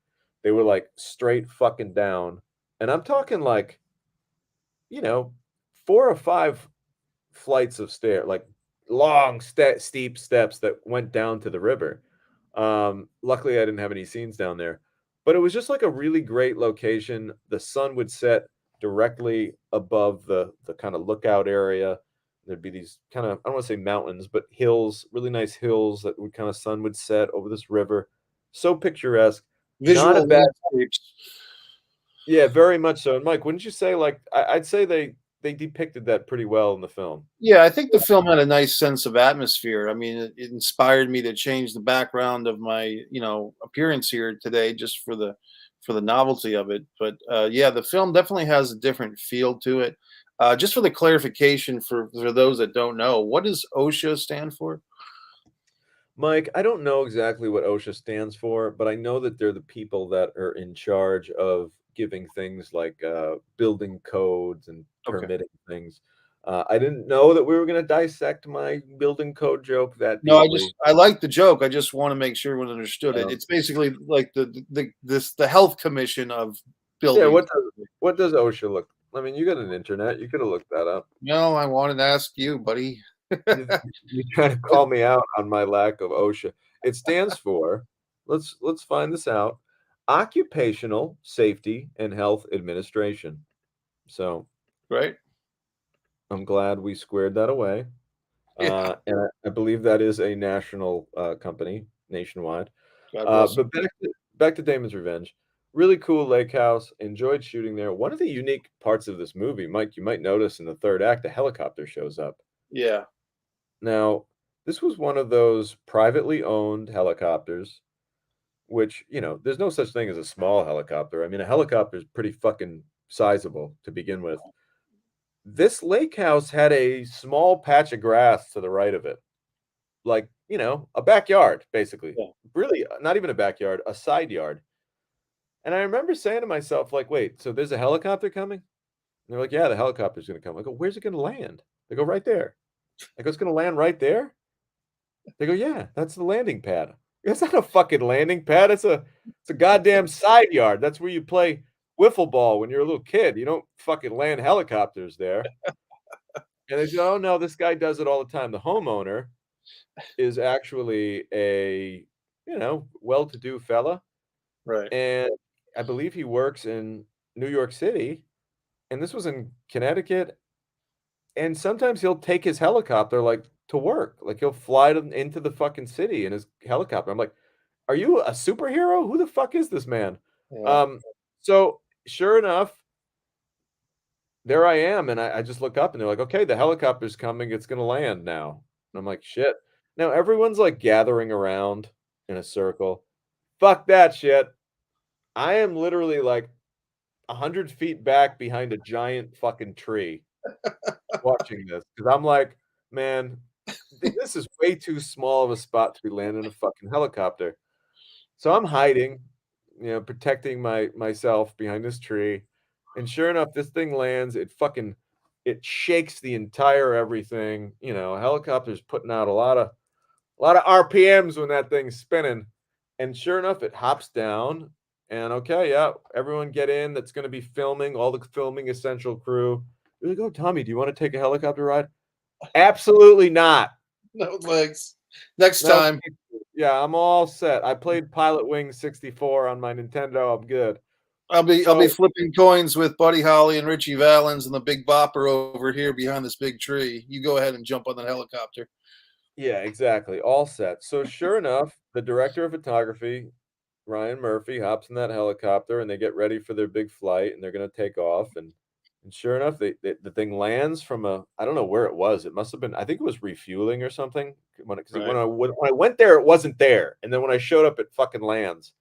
They were like straight fucking down. And I'm talking like, you know, 4 or 5 flights of stair, like long, steep steps that went down to the river. Luckily, I didn't have any scenes down there, but it was just like a really great location. The sun would set directly above the kind of lookout area. There'd be these kind of, I don't want to say mountains, but hills, really nice hills that would kind of sun would set over this river. So picturesque. Not a Visual bad, landscapes. yeah, very much so. And Mike, wouldn't you say like I'd say they depicted that pretty well in the film. Yeah, I think the film had a nice sense of atmosphere. I mean, it inspired me to change the background of my, appearance here today just for the novelty of it. But yeah, the film definitely has a different feel to it. Just for the clarification for those that don't know, what does OSHA stand for? Mike, I don't know exactly what OSHA stands for, but I know that they're the people that are in charge of giving things like building codes and Okay. permitting things. I didn't know that we were going to dissect my building code joke that No, deeply. I like the joke. I just want to make sure everyone understood it. Um, It's basically like the health commission of yeah, buildings. what does OSHA look? I mean, you got an internet. You could have looked that up. No, I wanted to ask you, buddy. You trying to call me out on my lack of OSHA. It stands for, let's find this out, Occupational Safety and Health Administration. So Right? I'm glad we squared that away. Yeah. And I believe that is a national company nationwide. God bless. But back to Damon's Revenge. Really cool lake house. Enjoyed shooting there. One of the unique parts of this movie, Mike, you might notice in the third act, a helicopter shows up. Yeah. Now, this was one of those privately owned helicopters, which, there's no such thing as a small helicopter. I mean, a helicopter is pretty fucking sizable to begin with. This lake house had a small patch of grass to the right of it, like, a backyard, basically. Yeah. Really, not even a backyard, a side yard. And I remember saying to myself, like, wait, so there's a helicopter coming? And they're like, yeah, the helicopter's going to come. I go, where's it going to land? They go, right there. I go, it's going to land right there? They go, "Yeah, that's the landing pad." It's not a fucking landing pad. It's a goddamn side yard. That's where you play wiffle ball when you're a little kid. You don't fucking land helicopters there. And they say, "Oh no, this guy does it all the time." The homeowner is actually a, well-to-do fella, Right. and I believe he works in New York City, and this was in Connecticut, and sometimes he'll take his helicopter, like, to work. Like, he'll fly them into the fucking city in his helicopter. I'm like, "Are you a superhero? Who the fuck is this man?" Yeah. Um, so sure enough, there I am, and I just look up and they're like, "Okay, the helicopter's coming. It's gonna land now." And I'm like, "Shit." Now everyone's like gathering around in a circle. Fuck that shit. I am literally like 100 feet back behind a giant fucking tree watching this because I'm like, man, this is way too small of a spot to be landing a fucking helicopter. So I'm hiding, protecting myself behind this tree, and sure enough, this thing lands. It shakes the entire everything. Helicopter's putting out a lot of RPMs when that thing's spinning, and sure enough, it hops down. And okay, yeah, everyone get in. That's going to be filming. All the filming essential crew. They're like, "Oh, Tommy, do you want to take a helicopter ride?" Absolutely not. No legs. Next No, time. yeah, I'm all set. I played Pilot Wing 64 on my Nintendo. I'm good. I'll be So, flipping coins with Buddy Holly and Richie Valens and the Big Bopper over here behind this big tree. You go ahead and jump on that helicopter. yeah, exactly. All set. So, sure enough, the director of photography, Ryan Murphy, hops in that helicopter and they get ready for their big flight and they're going to take off. And sure enough, the thing lands from I don't know where it was. It must have been, I think it was refueling or something. Because Right. when I went there, it wasn't there. And then when I showed up, it fucking lands.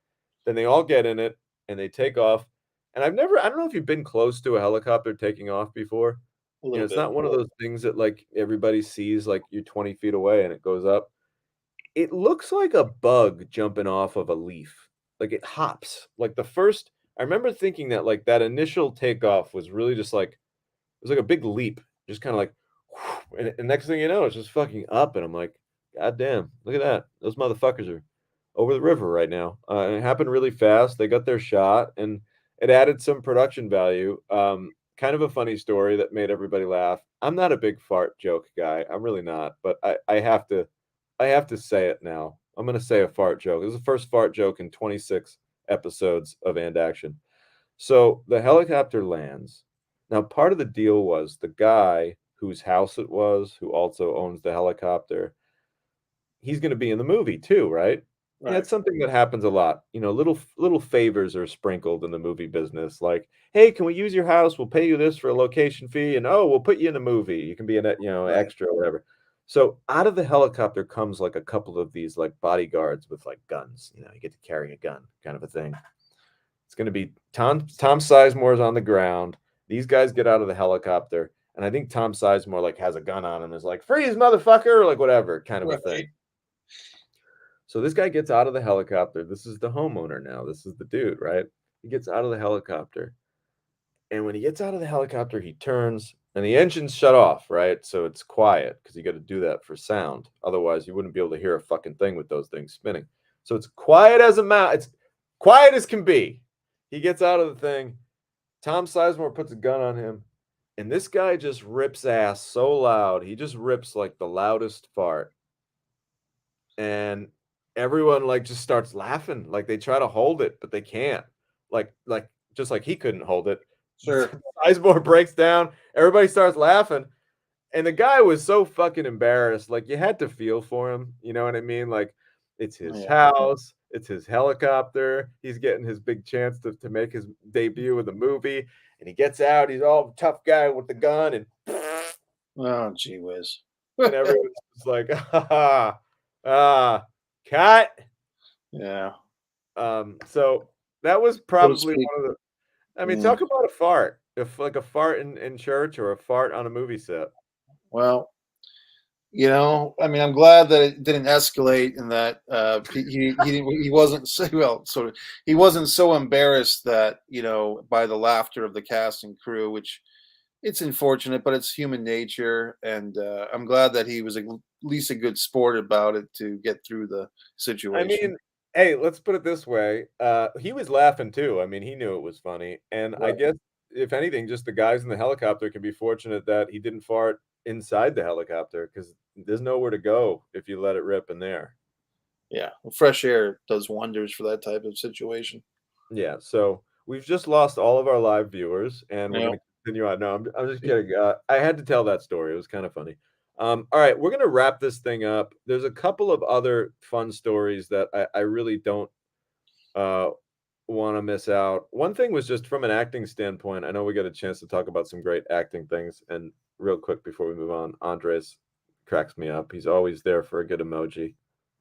Then they all get in it and they take off. And I don't know if you've been close to a helicopter taking off before. A little It's bit. not one of those things that like everybody sees like you're 20 feet away and it goes up. It looks like a bug jumping off of a leaf. Like, it hops. Like, the first I remember thinking that, like, that initial takeoff was really just like it was like a big leap, just kinda like, and next thing you know, it's just fucking up, and I'm like, "God damn, look at that. Those motherfuckers are over the river right now." And it happened really fast, they got their shot, and it added some production value. Kind of a funny story that made everybody laugh. I'm not a big fart joke guy, I'm really not, but I have to say it now. I'm gonna say a fart joke. This is the first fart joke in 26 episodes of And Action. So the helicopter lands. Now, part of the deal was the guy whose house it was, who also owns the helicopter, he's gonna be in the movie too, right? Yeah, Right. it's something that happens a lot. Little favors are sprinkled in the movie business, like, "Hey, can we use your house? We'll pay you this for a location fee, and, oh, we'll put you in a movie. You can be an Right. extra or whatever." So, out of the helicopter comes, like, a couple of these, like, bodyguards with, like, guns, you get to carry a gun kind of a thing. It's gonna be Tom Sizemore's on the ground. These guys get out of the helicopter, and I think Tom Sizemore, like, has a gun on him, is like, "Freeze, motherfucker!" or like, whatever, kind of a Right. thing. So this guy gets out of the helicopter. This is the homeowner now. This is the dude, right? He gets out of the helicopter. And when he gets out of the helicopter, he turns and the engine's shut off, right? So it's quiet because you got to do that for sound. Otherwise, you wouldn't be able to hear a fucking thing with those things spinning. So it's quiet as a mouse. It's quiet as can be. He gets out of the thing. Tom Sizemore puts a gun on him. And this guy just rips ass so loud. He just rips like the loudest fart. And everyone, like, just starts laughing, like, they try to hold it, but they can't. Just like he couldn't hold it. Sure. Sizemore breaks down, everybody starts laughing, and the guy was so fucking embarrassed, like, you had to feel for him, you know what I mean? Like, it's his Yeah. house, it's his helicopter, he's getting his big chance to make his debut in the movie, and he gets out, he's all tough guy with the gun, and Oh, gee whiz. and everyone's just like, "Ah, ah, cut." Yeah. So that was So to probably speak. one of the I mean, Mm. talk about a fart. If like a fart in church or a fart on a movie set. Well, I mean, I'm glad that it didn't escalate and that he wasn't so well, sort of he wasn't so embarrassed that by the laughter of the cast and crew, which it's unfortunate, but it's human nature, and I'm glad that he was at least a good sport about it to get through the I situation. mean, hey, let's put it this way, he was laughing too, I mean, he knew it was funny, and I Right. guess, if anything, just the guys in the helicopter can be fortunate that he didn't fart inside the helicopter because there's nowhere to go if you let it rip in there. Yeah. Well, fresh air does wonders for that type of situation. Yeah, so we've just lost all of our live viewers, and we're Yeah. gonna continue on. No, I'm just kidding. I had to tell that story. It was kind of funny. All right, we're gonna wrap this thing up. There's a couple of other fun stories that I really don't uh, want to miss out. One thing was just from an acting standpoint. I know we got a chance to talk about some great acting things, and real quick before we move on, Andres cracks me up. He's always there for a good emoji,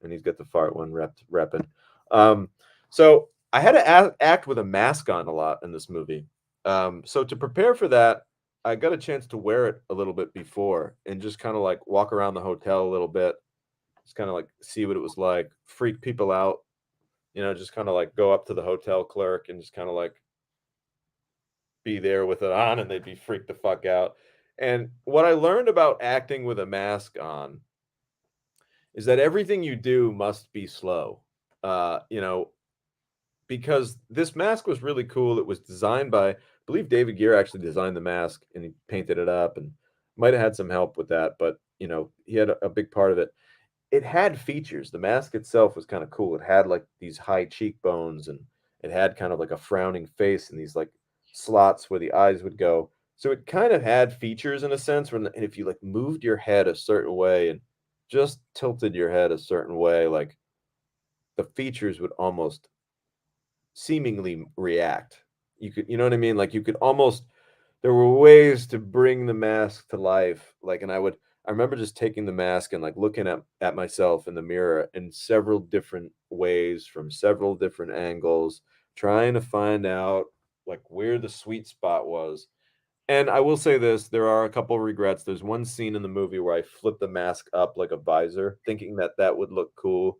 and he's got the fart one repping. Um, so I had to act with a mask on a lot in this movie. So to prepare for that, I got a chance to wear it a little bit before and just kind of like walk around the hotel a little bit, just kind of like see what it was like, freak people out, just kind of like go up to the hotel clerk and just kind of like be there with it on and they'd be freaked the fuck out. And what I learned about acting with a mask on is that everything you do must be slow. Uh, you know, because this mask was really cool. It was designed by, I believe David Gear actually designed the mask and he painted it up and might have had some help with that, but he had a big part of it. It had features. The mask itself was kinda cool. It had, like, these high cheekbones, and it had kind of like a frowning face and these, like, slots where the eyes would go. So it kind of had features in a sense when and if you, like, moved your head a certain way and just tilted your head a certain way, like, the features would almost seemingly react. You know what I mean? Like, you could almost there were ways to bring the mask to life, like, and I remember just taking the mask and, like, looking at myself in the mirror in several different ways from several different angles, trying to find out, like, where the sweet spot was, And I will say this, there are a couple of regrets. There's one scene in the movie where I flipped the mask up like a visor, thinking that that would look cool,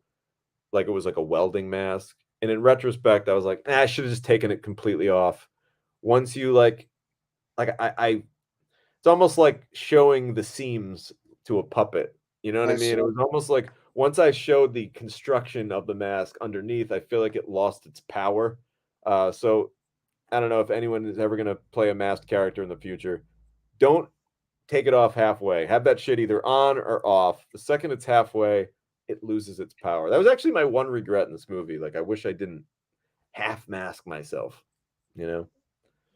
like it was like a welding mask. And in retrospect, I was like, "Nah, I should have just taken it completely off." Once you like I it's almost like showing the seams to a puppet. You know what I I mean? see. It was almost like once I showed the construction of the mask underneath, I feel like it lost its power. So I don't know if anyone is ever gonna play a masked character in the future. Don't take it off halfway. Have that shit either on or off. The second it's halfway, it loses its power. That was actually my one regret in this movie. Like I wish I didn't half mask myself, you know?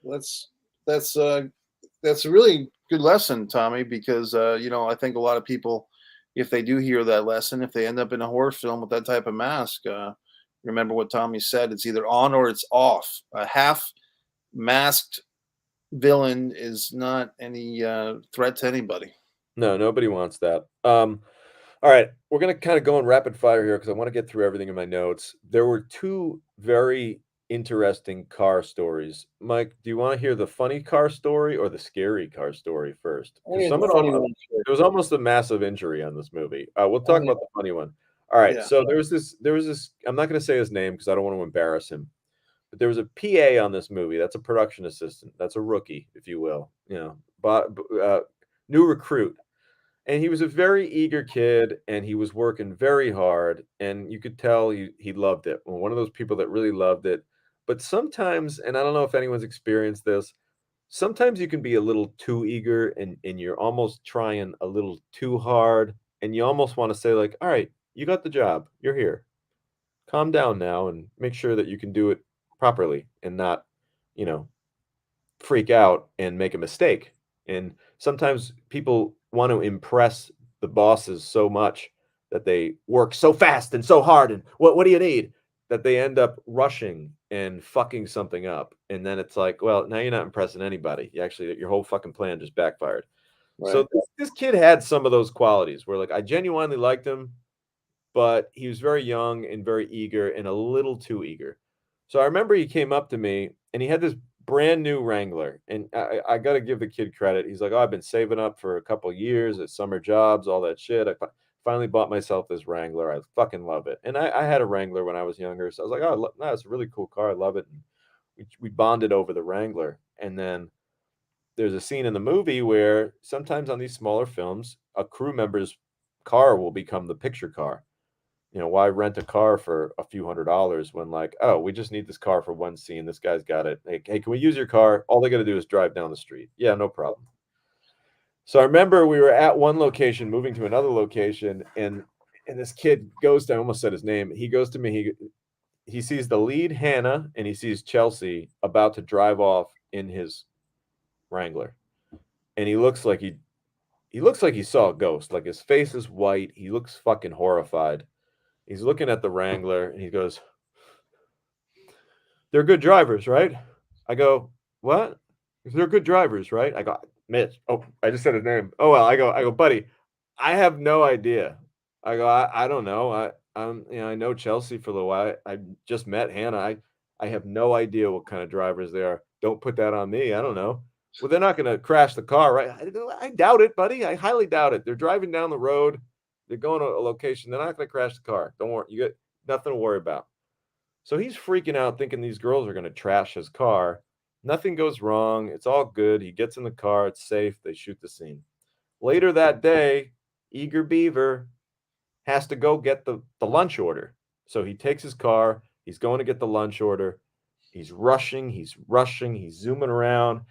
That's that's uh that's a really good lesson, Tommy, because I think a lot of people, if they do hear that lesson, if they end up in a horror film with that type of mask, remember what Tommy said. It's either on or it's off. A half masked villain is not any threat to anybody. No, nobody wants that. All right, we're gonna kind of go in rapid fire here because I want to get through everything in my notes. There were two very interesting car stories. Mike, do you want to hear the funny car story or the scary car story first? I Because hear the someone funny almost one there was almost a massive injury on this movie. We'll Oh talk yeah, about the funny one. All right, yeah. so there was this. I'm not going to say his name because I don't want to embarrass him. But there was a PA on this movie. That's a production assistant. That's a rookie, if you will. But new recruit, and he was a very eager kid, and he was working very hard, and you could tell he loved it. Well, one of those people that really loved it. But sometimes, and I don't know if anyone's experienced this, sometimes you can be a little too eager, and you're almost trying a little too hard, and you almost want to say like, "All right, you got the job. You're here. Calm down now and make sure that you can do it properly and not, you know, freak out and make a mistake." And sometimes people want to impress the bosses so much that they work so fast and so hard. And what do you need? That they end up rushing and fucking something up. And then it's like, well, now you're not impressing anybody. You actually, your whole fucking plan just backfired. Right. So this kid had some of those qualities where like I genuinely liked him, but he was very young and very eager and a little too eager. So I remember he came up to me and he had this brand new Wrangler, and I got to give the kid credit. He's like, "Oh, I've been saving up for a couple years at summer jobs, all that shit. Finally bought myself this Wrangler. I fucking love it." And I had a Wrangler when I was younger, so I was like, "Oh, no, it's a really cool car. I love it." And we bonded over the Wrangler, and then there's a scene in the movie where sometimes on these smaller films, a crew member's car will become the picture car. Why rent a car for a few $100s when like, oh, we just need this car for one scene. This guy's got it. Hey, can we use your car? All they got to do is drive down the street. Yeah, no problem. So I remember we were at one location, moving to another location, and this kid goes to, I almost said his name. He goes to me. He sees the lead Hannah and he sees Chelsea about to drive off in his Wrangler, and he looks like he saw a ghost. Like his face is white. He looks fucking horrified. He's looking at the Wrangler and he goes, "They're good drivers, right?" I go, "What?" "They're good drivers, right?" I go, "Mitch." Oh, I just said his name. Oh well, I go, "Buddy, I have no idea." I go, I don't know. I know Chelsea for a little while. I just met Hannah. I have no idea what kind of drivers they are. Don't put that on me. I don't know. Well, they're not gonna crash the car, right? I doubt it, buddy. I highly doubt it. They're driving down the road. They're going to a location. They're not gonna crash the car. Don't worry. You got nothing to worry about. So he's freaking out, thinking these girls are going to trash his car. Nothing goes wrong. It's all good. He gets in the car. It's safe. They shoot the scene. Later that day, Eager Beaver has to go get the lunch order. So he takes his car. He's going to get the lunch order. He's rushing. He's rushing. He's zooming around.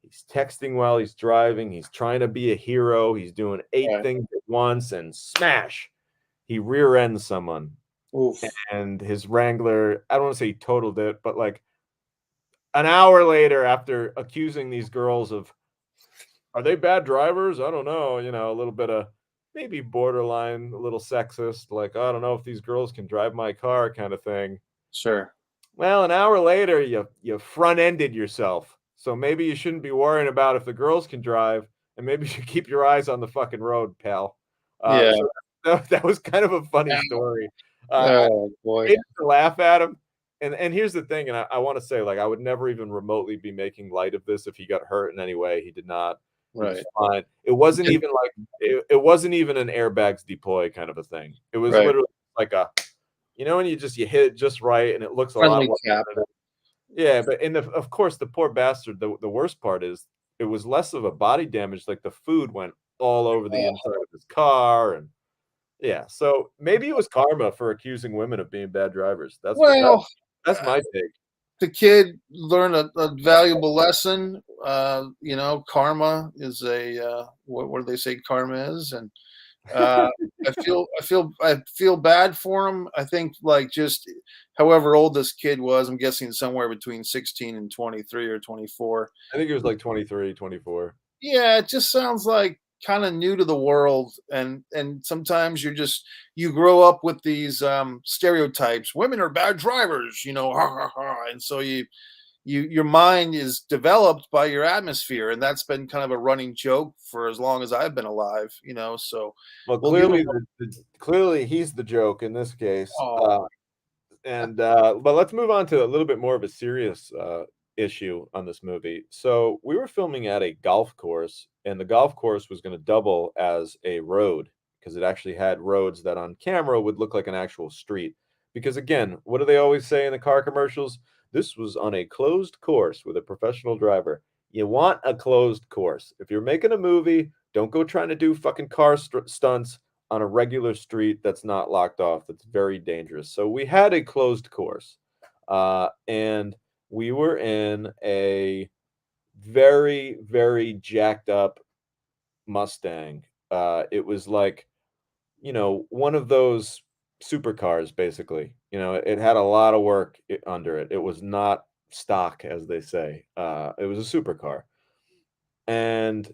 He's texting while he's driving. He's trying to be a hero. He's doing eight Right. things at once, and smash, he rear ends someone, Oof. and his Wrangler, I don't want to say he totaled it, but like an hour later, after accusing these girls of, are they bad drivers? I don't know, a little bit of maybe borderline, a little sexist, like, I don't know if these girls can drive my car kind of thing. Sure. Well, an hour later, you front ended yourself. So maybe you shouldn't be worrying about if the girls can drive, and maybe you should keep your eyes on the fucking road, pal. Yeah. So that was kind of a funny story. I Oh boy. hated to laugh at him, and here's the thing, and I want to say, like, I would never even remotely be making light of this if he got hurt in any way. He did not. He was Right. fine. It wasn't And even like it wasn't even an airbags deploy kind of a thing. It was right. literally like a, when you hit it just right and it looks a lot Friendly like, cap. yeah, but of course the poor bastard. The worst part is it was less of a body damage. Like the food went all over the inside of his car, and yeah. So maybe it was karma for accusing women of being bad drivers. Well, That's my take. the kid learned a valuable lesson. Karma is a what do they say karma is? And uh, I feel bad for him. I think like just however old this kid was, I'm guessing somewhere between 16 and 23 or 24. I think it was like 23, 24. Yeah, it just sounds like kind of new to the world, and sometimes you grow up with these stereotypes. Women are bad drivers, ha ha ha, and so your mind is developed by your atmosphere, and that's been kind of a running joke for as long as I've been alive. So Well, we'll give him. clearly he's the joke in this case. Oh, But let's move on to a little bit more of a serious issue on this movie. So we were filming at a golf course, and the golf course was going to double as a road because it actually had roads that on camera would look like an actual street. Because again, what do they always say in the car commercials? This was on a closed course with a professional driver. You want a closed course. If you're making a movie, don't go trying to do fucking car stunts on a regular street that's not locked off. That's very dangerous. So we had a closed course, and we were in a very, very jacked up Mustang. It was like, one of those supercars, basically. It had a lot of work under it. It was not stock, as they say. It was a supercar. And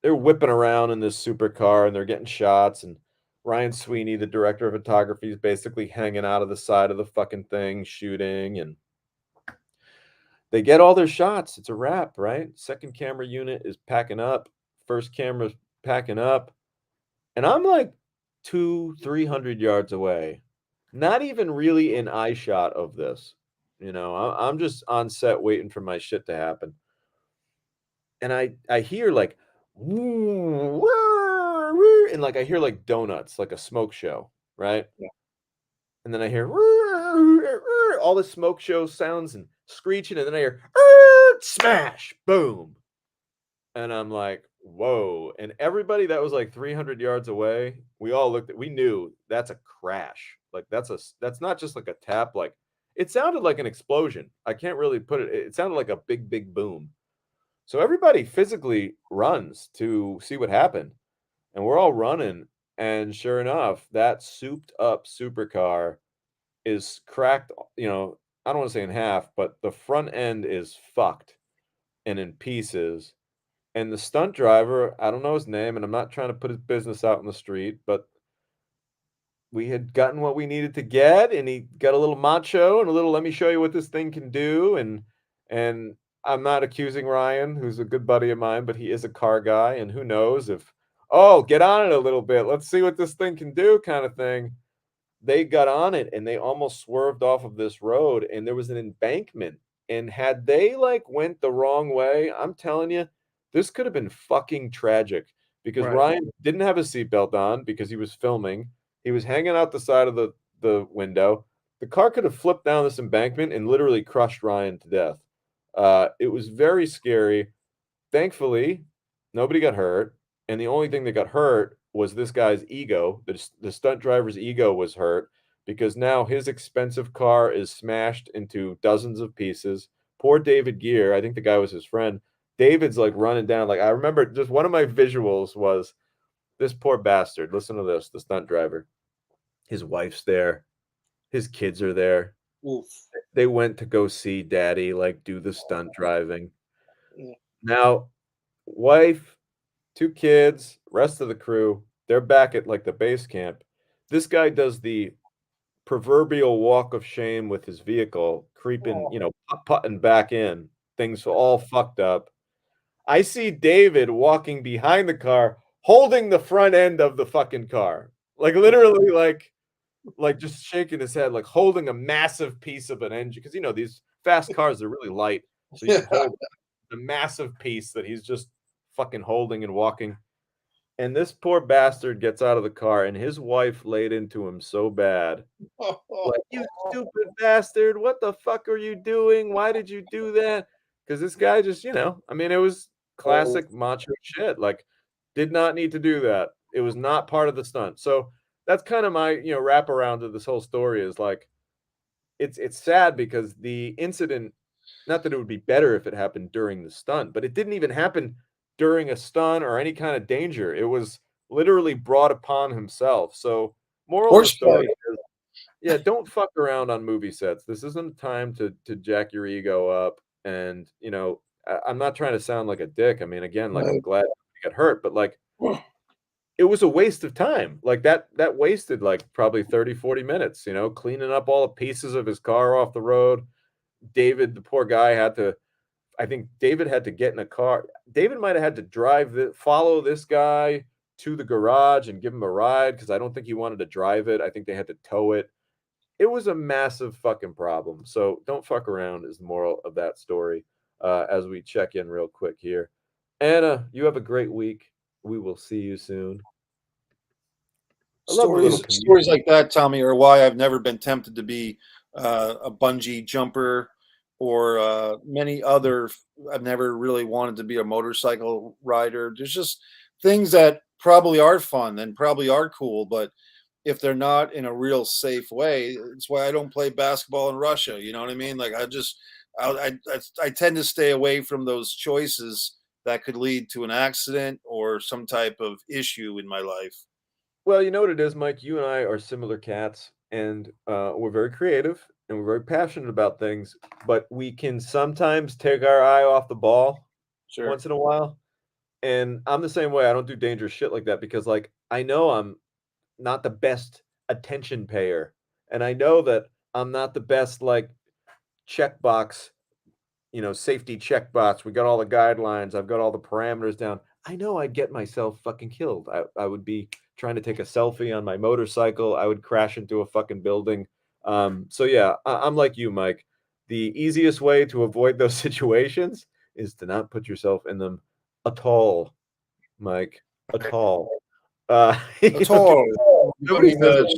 they're whipping around in this supercar and they're getting shots. And Ryan Sweeney, the director of photography, is basically hanging out of the side of the fucking thing, shooting. And they get all their shots. It's a wrap, right? Second camera unit is packing up. First camera's packing up. And I'm like 300 yards away. Not even really in eye shot of this. I'm just on set waiting for my shit to happen. And I hear like, "Woo, wah, woo," and like I hear like donuts, like a smoke show, right? yeah. And then I hear all the smoke show sounds and screeching, and then I hear smash, boom, and I'm like, whoa! And everybody that was like 300 yards away, we all we knew that's a crash. Like that's not just like a tap. Like it sounded like an explosion. I can't really put it. It sounded like a big, big boom. So everybody physically runs to see what happened, and we're all running. And sure enough, that souped up supercar is cracked. I don't want to say in half, but the front end is fucked and in pieces. And the stunt driver, I don't know his name, and I'm not trying to put his business out in the street, but we had gotten what we needed to get, and he got a little macho and a little, let me show you what this thing can do. And I'm not accusing Ryan, who's a good buddy of mine, but he is a car guy, and who knows if, oh, get on it a little bit, let's see what this thing can do, kind of thing. They got on it and they almost swerved off of this road, and there was an embankment. And had they like went the wrong way, I'm telling you, this could have been fucking tragic because Right. Ryan didn't have a seatbelt on because he was filming. He was hanging out the side of the window. The car could have flipped down this embankment and literally crushed Ryan to death. It was very scary. Thankfully, nobody got hurt, and the only thing that got hurt was this guy's ego. The stunt driver's ego was hurt because now his expensive car is smashed into dozens of pieces. Poor David Gear, I think the guy was his friend. David's like running down. Like I remember just one of my visuals was this poor bastard. Listen to this, the stunt driver. His wife's there. His kids are there. Oof. They went to go see daddy like do the stunt driving. Yeah. Now, wife, 2 kids, rest of the crew, they're back at, like, the base camp. This guy does the proverbial walk of shame with his vehicle, creeping, Oh, putt-putting back in, things all fucked up. I see David walking behind the car, holding the front end of the fucking car. Like, literally, like, like just shaking his head, like holding a massive piece of an engine because these fast cars are really light, so you Yeah. can hold the massive piece that he's just fucking holding and walking. And this poor bastard gets out of the car, and his wife laid into him so bad. Like, "You stupid bastard, what the fuck are you doing? Why did you do that?" Because this guy just, I mean, it was classic macho shit, like, did not need to do that. It was not part of the stunt. So, that's kinda my, wraparound to this whole story is, like, it's sad because the incident not that it would be better if it happened during the stunt, but it didn't even happen during a stunt or any kind of danger. It was literally brought upon himself. So, moral of Or the smart. story is, yeah, don't fuck around on movie sets. This isn't a time to jack your ego up. And, I'm not trying to sound like a dick. I mean, again, like I'm Right. glad he got hurt, but like it was a waste of time. Like that wasted like probably 30, 40 minutes, cleaning up all the pieces of his car off the road. David, the poor guy, I think David had to get in a car. David might have had to follow this guy to the garage and give him a ride because I don't think he wanted to drive it. I think they had to tow it. It was a massive fucking problem. So don't fuck around is the moral of that story. As we check in real quick here. Anna, you have a great week. We will see you soon. I love a little Stories community. like that, Tommy, are why I've never been tempted to be a bungee jumper or many other. I've never really wanted to be a motorcycle rider. There's just things that probably are fun and probably are cool, but if they're not in a real safe way, it's why I don't play basketball in Russia. You know what I mean? Like I tend to stay away from those choices that could lead to an accident or some type of issue in my life. Well, you know what it is, Mike? You and I are similar cats, and we're very creative and we're very passionate about things, but we can sometimes take our eye off the ball Sure. once in a while. And I'm the same way. I don't do dangerous shit like that because, like, I know I'm not the best attention payer, and I know that I'm not the best like checkbox safety checkbox. We got all the guidelines. I've got all the parameters down. I know I'd get myself fucking killed. I would be trying to take a selfie on my motorcycle. I would crash into a fucking building. So yeah, I'm like you, Mike. The easiest way to avoid those situations is to not put yourself in them at all, Mike. At all. That's all. Nobody Becoming says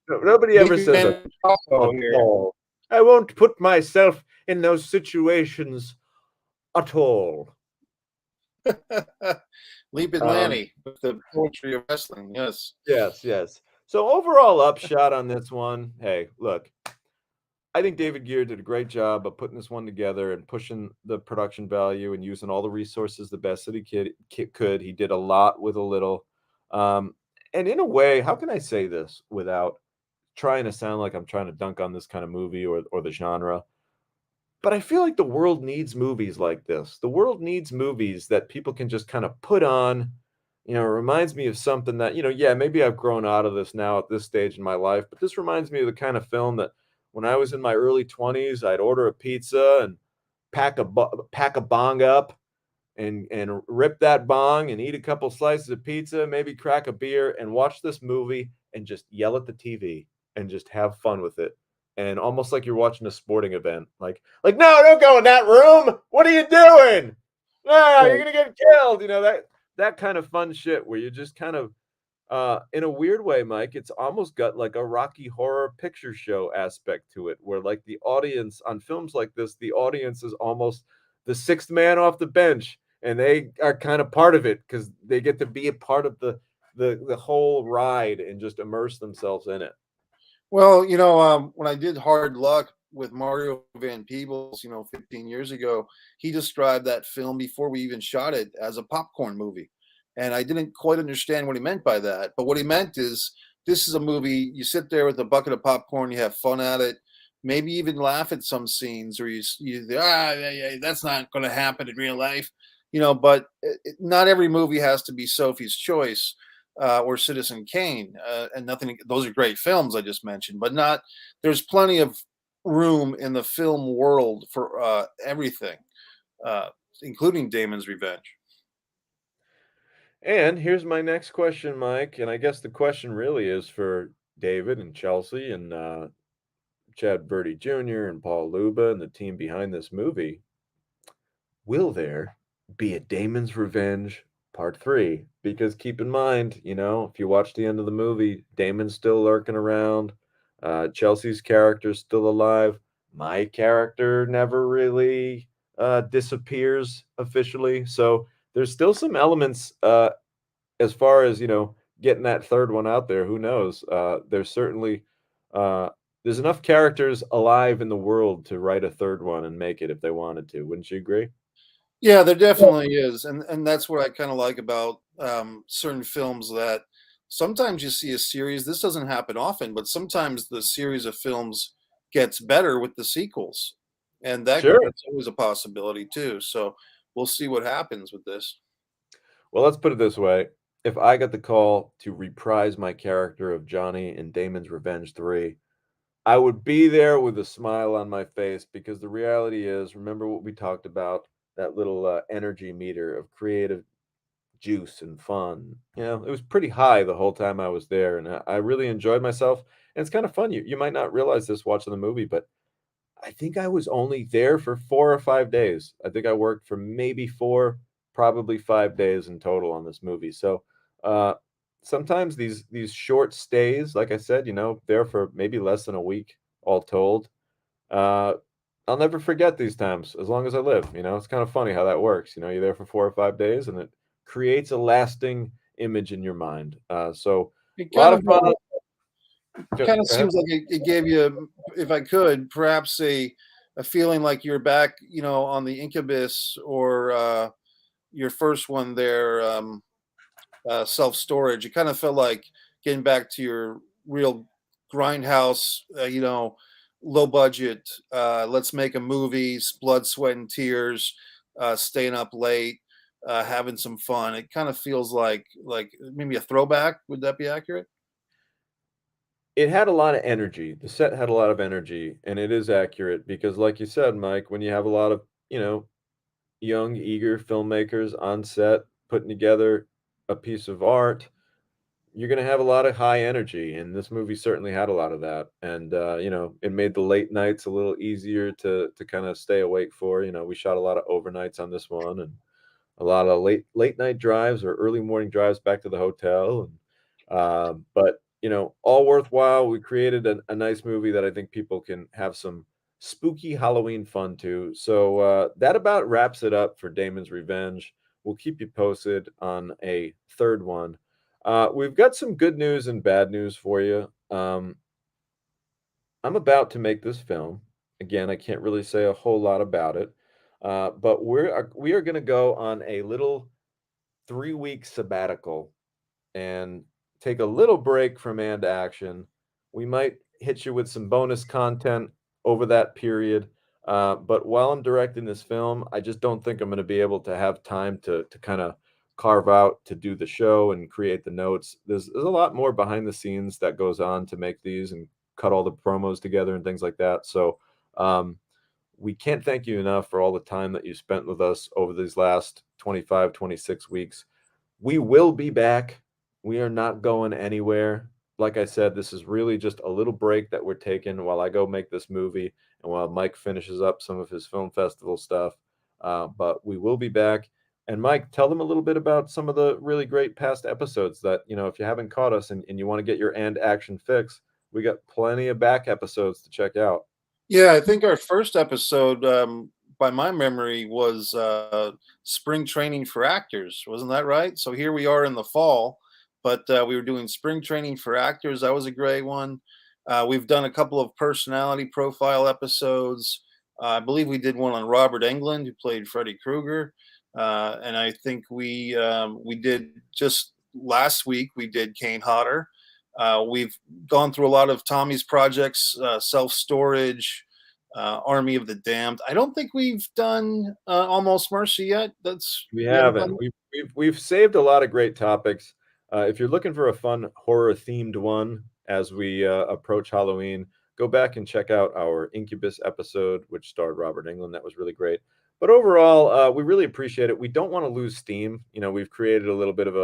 it. Nobody ever Felipe says it at Manchaco here. all. I won't put myself in those situations at all. Leap Um, Lanny with the poetry of wrestling. Yes. yes, yes. So overall upshot on this one, hey, look, I think David Gear did a great job of putting this one together and pushing the production value and using all the resources the best that could. He did a lot with a little. And in a way, how can I say this without trying to sound like I'm trying to dunk on this kind of movie or the genre? But I feel like the world needs movies like this. The world needs movies that people can just kind of put on. It reminds me of something that, yeah, maybe I've grown out of this now at this stage in my life, but this reminds me of the kind of film that when I was in my early 20s, I'd order a pizza and pack a bong up and rip that bong and eat a couple slices of pizza, maybe crack a beer and watch this movie and just yell at the TV and just have fun with it. And almost like you're watching a sporting event. Like, no, don't go in that room. What are you doing? No, you're Right. gonna get killed. That kind of fun shit where you just kind of in a weird way, Mike, it's almost got like a Rocky Horror Picture Show aspect to it, where like the audience on films like this, the audience is almost the sixth man off the bench, and they are kind of part of it because they get to be a part of the whole ride and just immerse themselves in it. Well, when I did Hard Luck with Mario Van Peebles, 15 years ago, he described that film before we even shot it as a popcorn movie. And I didn't quite understand what he meant by that. But what he meant is this is a movie, you sit there with a bucket of popcorn, you have fun at it, maybe even laugh at some scenes, or yeah, yeah, that's not going to happen in real life. But not every movie has to be Sophie's Choice or Citizen Kane, and nothing. Those are great films I just mentioned, but not. There's plenty of room in the film world for everything, uh, including Damon's Revenge. And here's my next question, Mike, and I guess the question really is for David and Chelsea and Chad Verdi Jr. and Paul Luba and the team behind this movie, will there be a Damon's Revenge Part 3? Because keep in mind, if you watch the end of the movie, Damon's still lurking around, Chelsea's character's still alive. My character never really disappears officially. So there's still some elements as far as, getting that third one out there. Who knows? There's certainly. Uh, there's enough characters alive in the world to write a third one and make it if they wanted to. Wouldn't you agree? Yeah, there definitely is, and that's what I kinda like about, certain films that sometimes you see a series this doesn't happen often, but sometimes the series of films gets better with the sequels, and Sure. that's always a possibility too, so we'll see what happens with this. Well, let's put it this way. If I got the call to reprise my character of Johnny in Damon's Revenge 3, I would be there with a smile on my face because the reality is, remember what we talked about, that little energy meter of creative juice and fun. It was pretty high the whole time I was there, and I really enjoyed myself. And it's kind of fun. You might not realize this watching the movie, but I think I was only there for 4 or 5 days. I think I worked for maybe 4, probably 5 days in total on this movie. So, uh, sometimes these short stays, like I said, there for maybe less than a week all told, uh, I'll never forget these times as long as I live. It's kind of funny how that works. You're there for 4 or 5 days, and it creates a lasting image in your mind. So It a lot kind of of fun. Go kinda go ahead. seems like it gave you, if I could, perhaps a feeling like you're back, on the Incubus or, your first one there, self-storage. It kind of felt like getting back to your real grindhouse, low budget, let's make a movie, blood, sweat, and tears, staying up late, having some fun. It kind of feels like maybe a throwback. Would that be accurate? It had a lot of energy. The set had a lot of energy, and it is accurate because, like you said, Mike, when you have a lot of, young, eager filmmakers on set putting together a piece of art, you're gonna have a lot of high energy, and this movie certainly had a lot of that. And it made the late nights a little easier to kind of stay awake for. We shot a lot of overnights on this one, and a lot of late night drives or early morning drives back to the hotel, and but all worthwhile. We created a nice movie that I think people can have some spooky Halloween fun to. So that about wraps it up for Damon's Revenge. We'll keep you posted on a third one. We've got some good news and bad news for you. I'm about to make this film. Again, I can't really say a whole lot about it, but we are going to go on a little 3-week sabbatical and take a little break from and action. We might hit you with some bonus content over that period. But while I'm directing this film, I just don't think I'm going to be able to have time to kind of carve out to do the show and create the notes. There's a lot more behind the scenes that goes on to make these and cut all the promos together and things like that. So um, we can't thank you enough for all the time that you spent with us over these last 25, 26 weeks. We will be back. We are not going anywhere. Like I said, this is really just a little break that we're taking while I go make this movie and while Mike finishes up some of his film festival stuff. But we will be back. And Mike, tell them a little bit about some of the really great past episodes that, if you haven't caught us and you want to get your and action fix, we got plenty of back episodes to check out. Yeah, I think our first episode, by my memory, was spring training for actors. Wasn't that right? So here we are in the fall, but we were doing spring training for actors. That was a great one. We've done a couple of personality profile episodes. I believe we did one on Robert Englund, who played Freddy Krueger, and I think we did just last week. We did Kane Hodder. We've gone through a lot of Tommy's projects, self storage, Army of the Damned. I don't think we've done Almost Mercy yet. We We haven't done haven't. that? We've saved a lot of great topics. If you're looking for a fun horror themed one as we approach Halloween, go back and check out our Incubus episode, which starred Robert Englund. That was really great. But overall, we really appreciate it. We don't want to lose steam. We've created a little bit of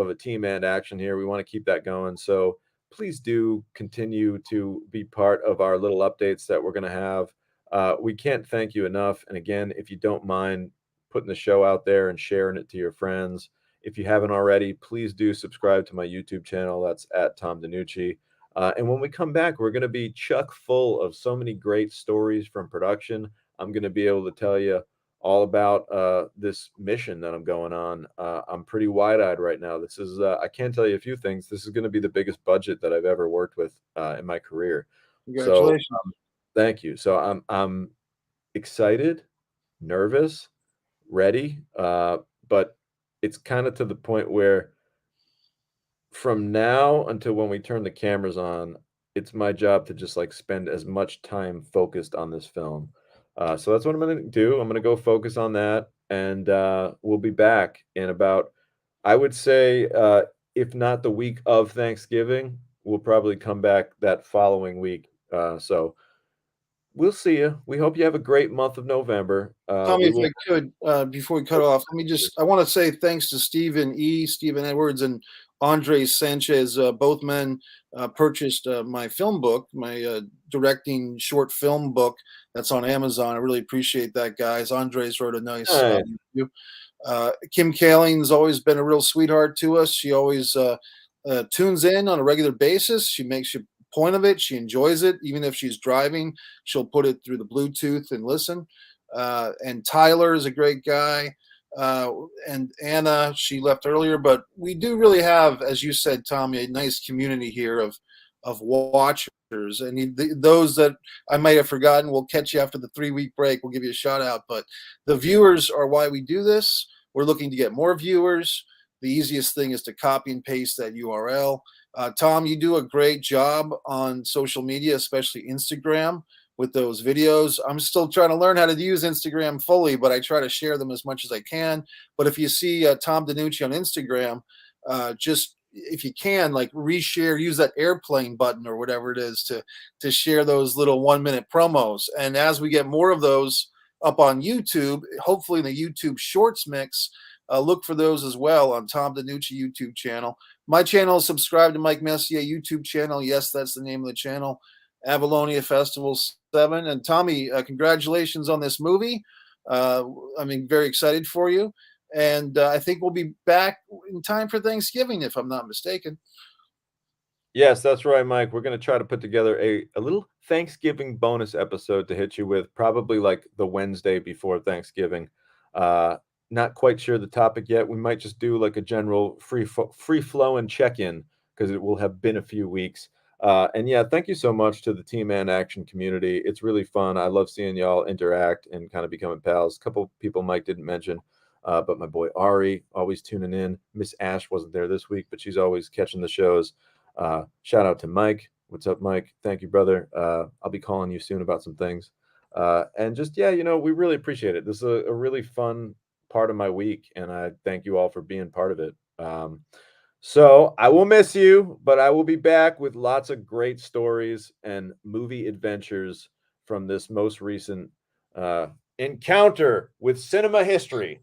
a team and action here. We want to keep that going. So please do continue to be part of our little updates that we're going to have. We can't thank you enough. And again, if you don't mind putting the show out there and sharing it to your friends, if you haven't already, please do subscribe to my YouTube channel. That's at Tom DiNucci. And when we come back, we're going to be chock full of so many great stories from production. I'm going to be able to tell you all about this mission that I'm going on. I'm pretty wide-eyed right now. This is I can tell you a few things. This is going to be the biggest budget that I've ever worked with in my career. So Congratulations. thank you. So I'm excited, nervous, ready, but it's kind of to the point where from now until when we turn the cameras on, it's my job to just like spend as much time focused on this film. So that's what I'm going to do. I'm going to go focus on that, and we'll be back in about, I would say, if not the week of Thanksgiving, we'll probably come back that following week. So we'll see you. We hope you have a great month of November. Tommy, We if will. I could, before we cut off, I want to say thanks to Stephen Edwards, and Andres Sanchez. Both men purchased my film book, my directing short film book that's on Amazon. I really appreciate that, guys. Andres wrote a nice Nice. review. Kim Kaling's always been a real sweetheart to us. She always tunes in on a regular basis. She makes a point of it. She enjoys it. Even if she's driving, she'll put it through the Bluetooth and listen. And Tyler is a great guy. And Anna, she left earlier, but we do really have, as you said, Tommy, a nice community here of watchers. And those that I might have forgotten, we'll catch you after the 3-week break. We'll give you a shout out. But the viewers are why we do this. We're looking to get more viewers. The easiest thing is to copy and paste that URL. Tom, you do a great job on social media, especially Instagram, with those videos. I'm still trying to learn how to use Instagram fully, but I try to share them as much as I can. But if you see Tom DiNucci on Instagram, just if you can, like reshare, use that airplane button or whatever it is to share those little 1-minute promos. And as we get more of those up on YouTube, hopefully in the YouTube Shorts mix, look for those as well on Tom DiNucci YouTube channel. My channel is subscribe to Mike Messier YouTube channel. Yes, that's the name of the channel. Avalonia Festival 7. And Tommy, congratulations on this movie. Very excited for you. And I think we'll be back in time for Thanksgiving, if I'm not mistaken. Yes, that's right, Mike. We're going to try to put together a little Thanksgiving bonus episode to hit you with, probably like the Wednesday before Thanksgiving. Not quite sure the topic yet. We might just do like a general free flow and check in because it will have been a few weeks. And yeah, thank you so much to the Team and Action community. It's really fun. I love seeing y'all interact and kind of becoming pals. A couple people Mike didn't mention, but my boy Ari always tuning in. Miss Ash wasn't there this week, but she's always catching the shows. Shout out to Mike. What's up, Mike? Thank you, brother. I'll be calling you soon about some things. And just, yeah, we really appreciate it. This is a really fun part of my week, and I thank you all for being part of it. So I will miss you, but I will be back with lots of great stories and movie adventures from this most recent encounter with cinema history.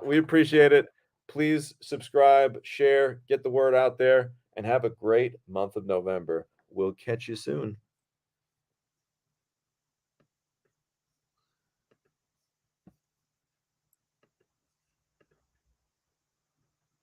We appreciate it. Please subscribe, share, get the word out there, and have a great month of November. We'll catch you soon.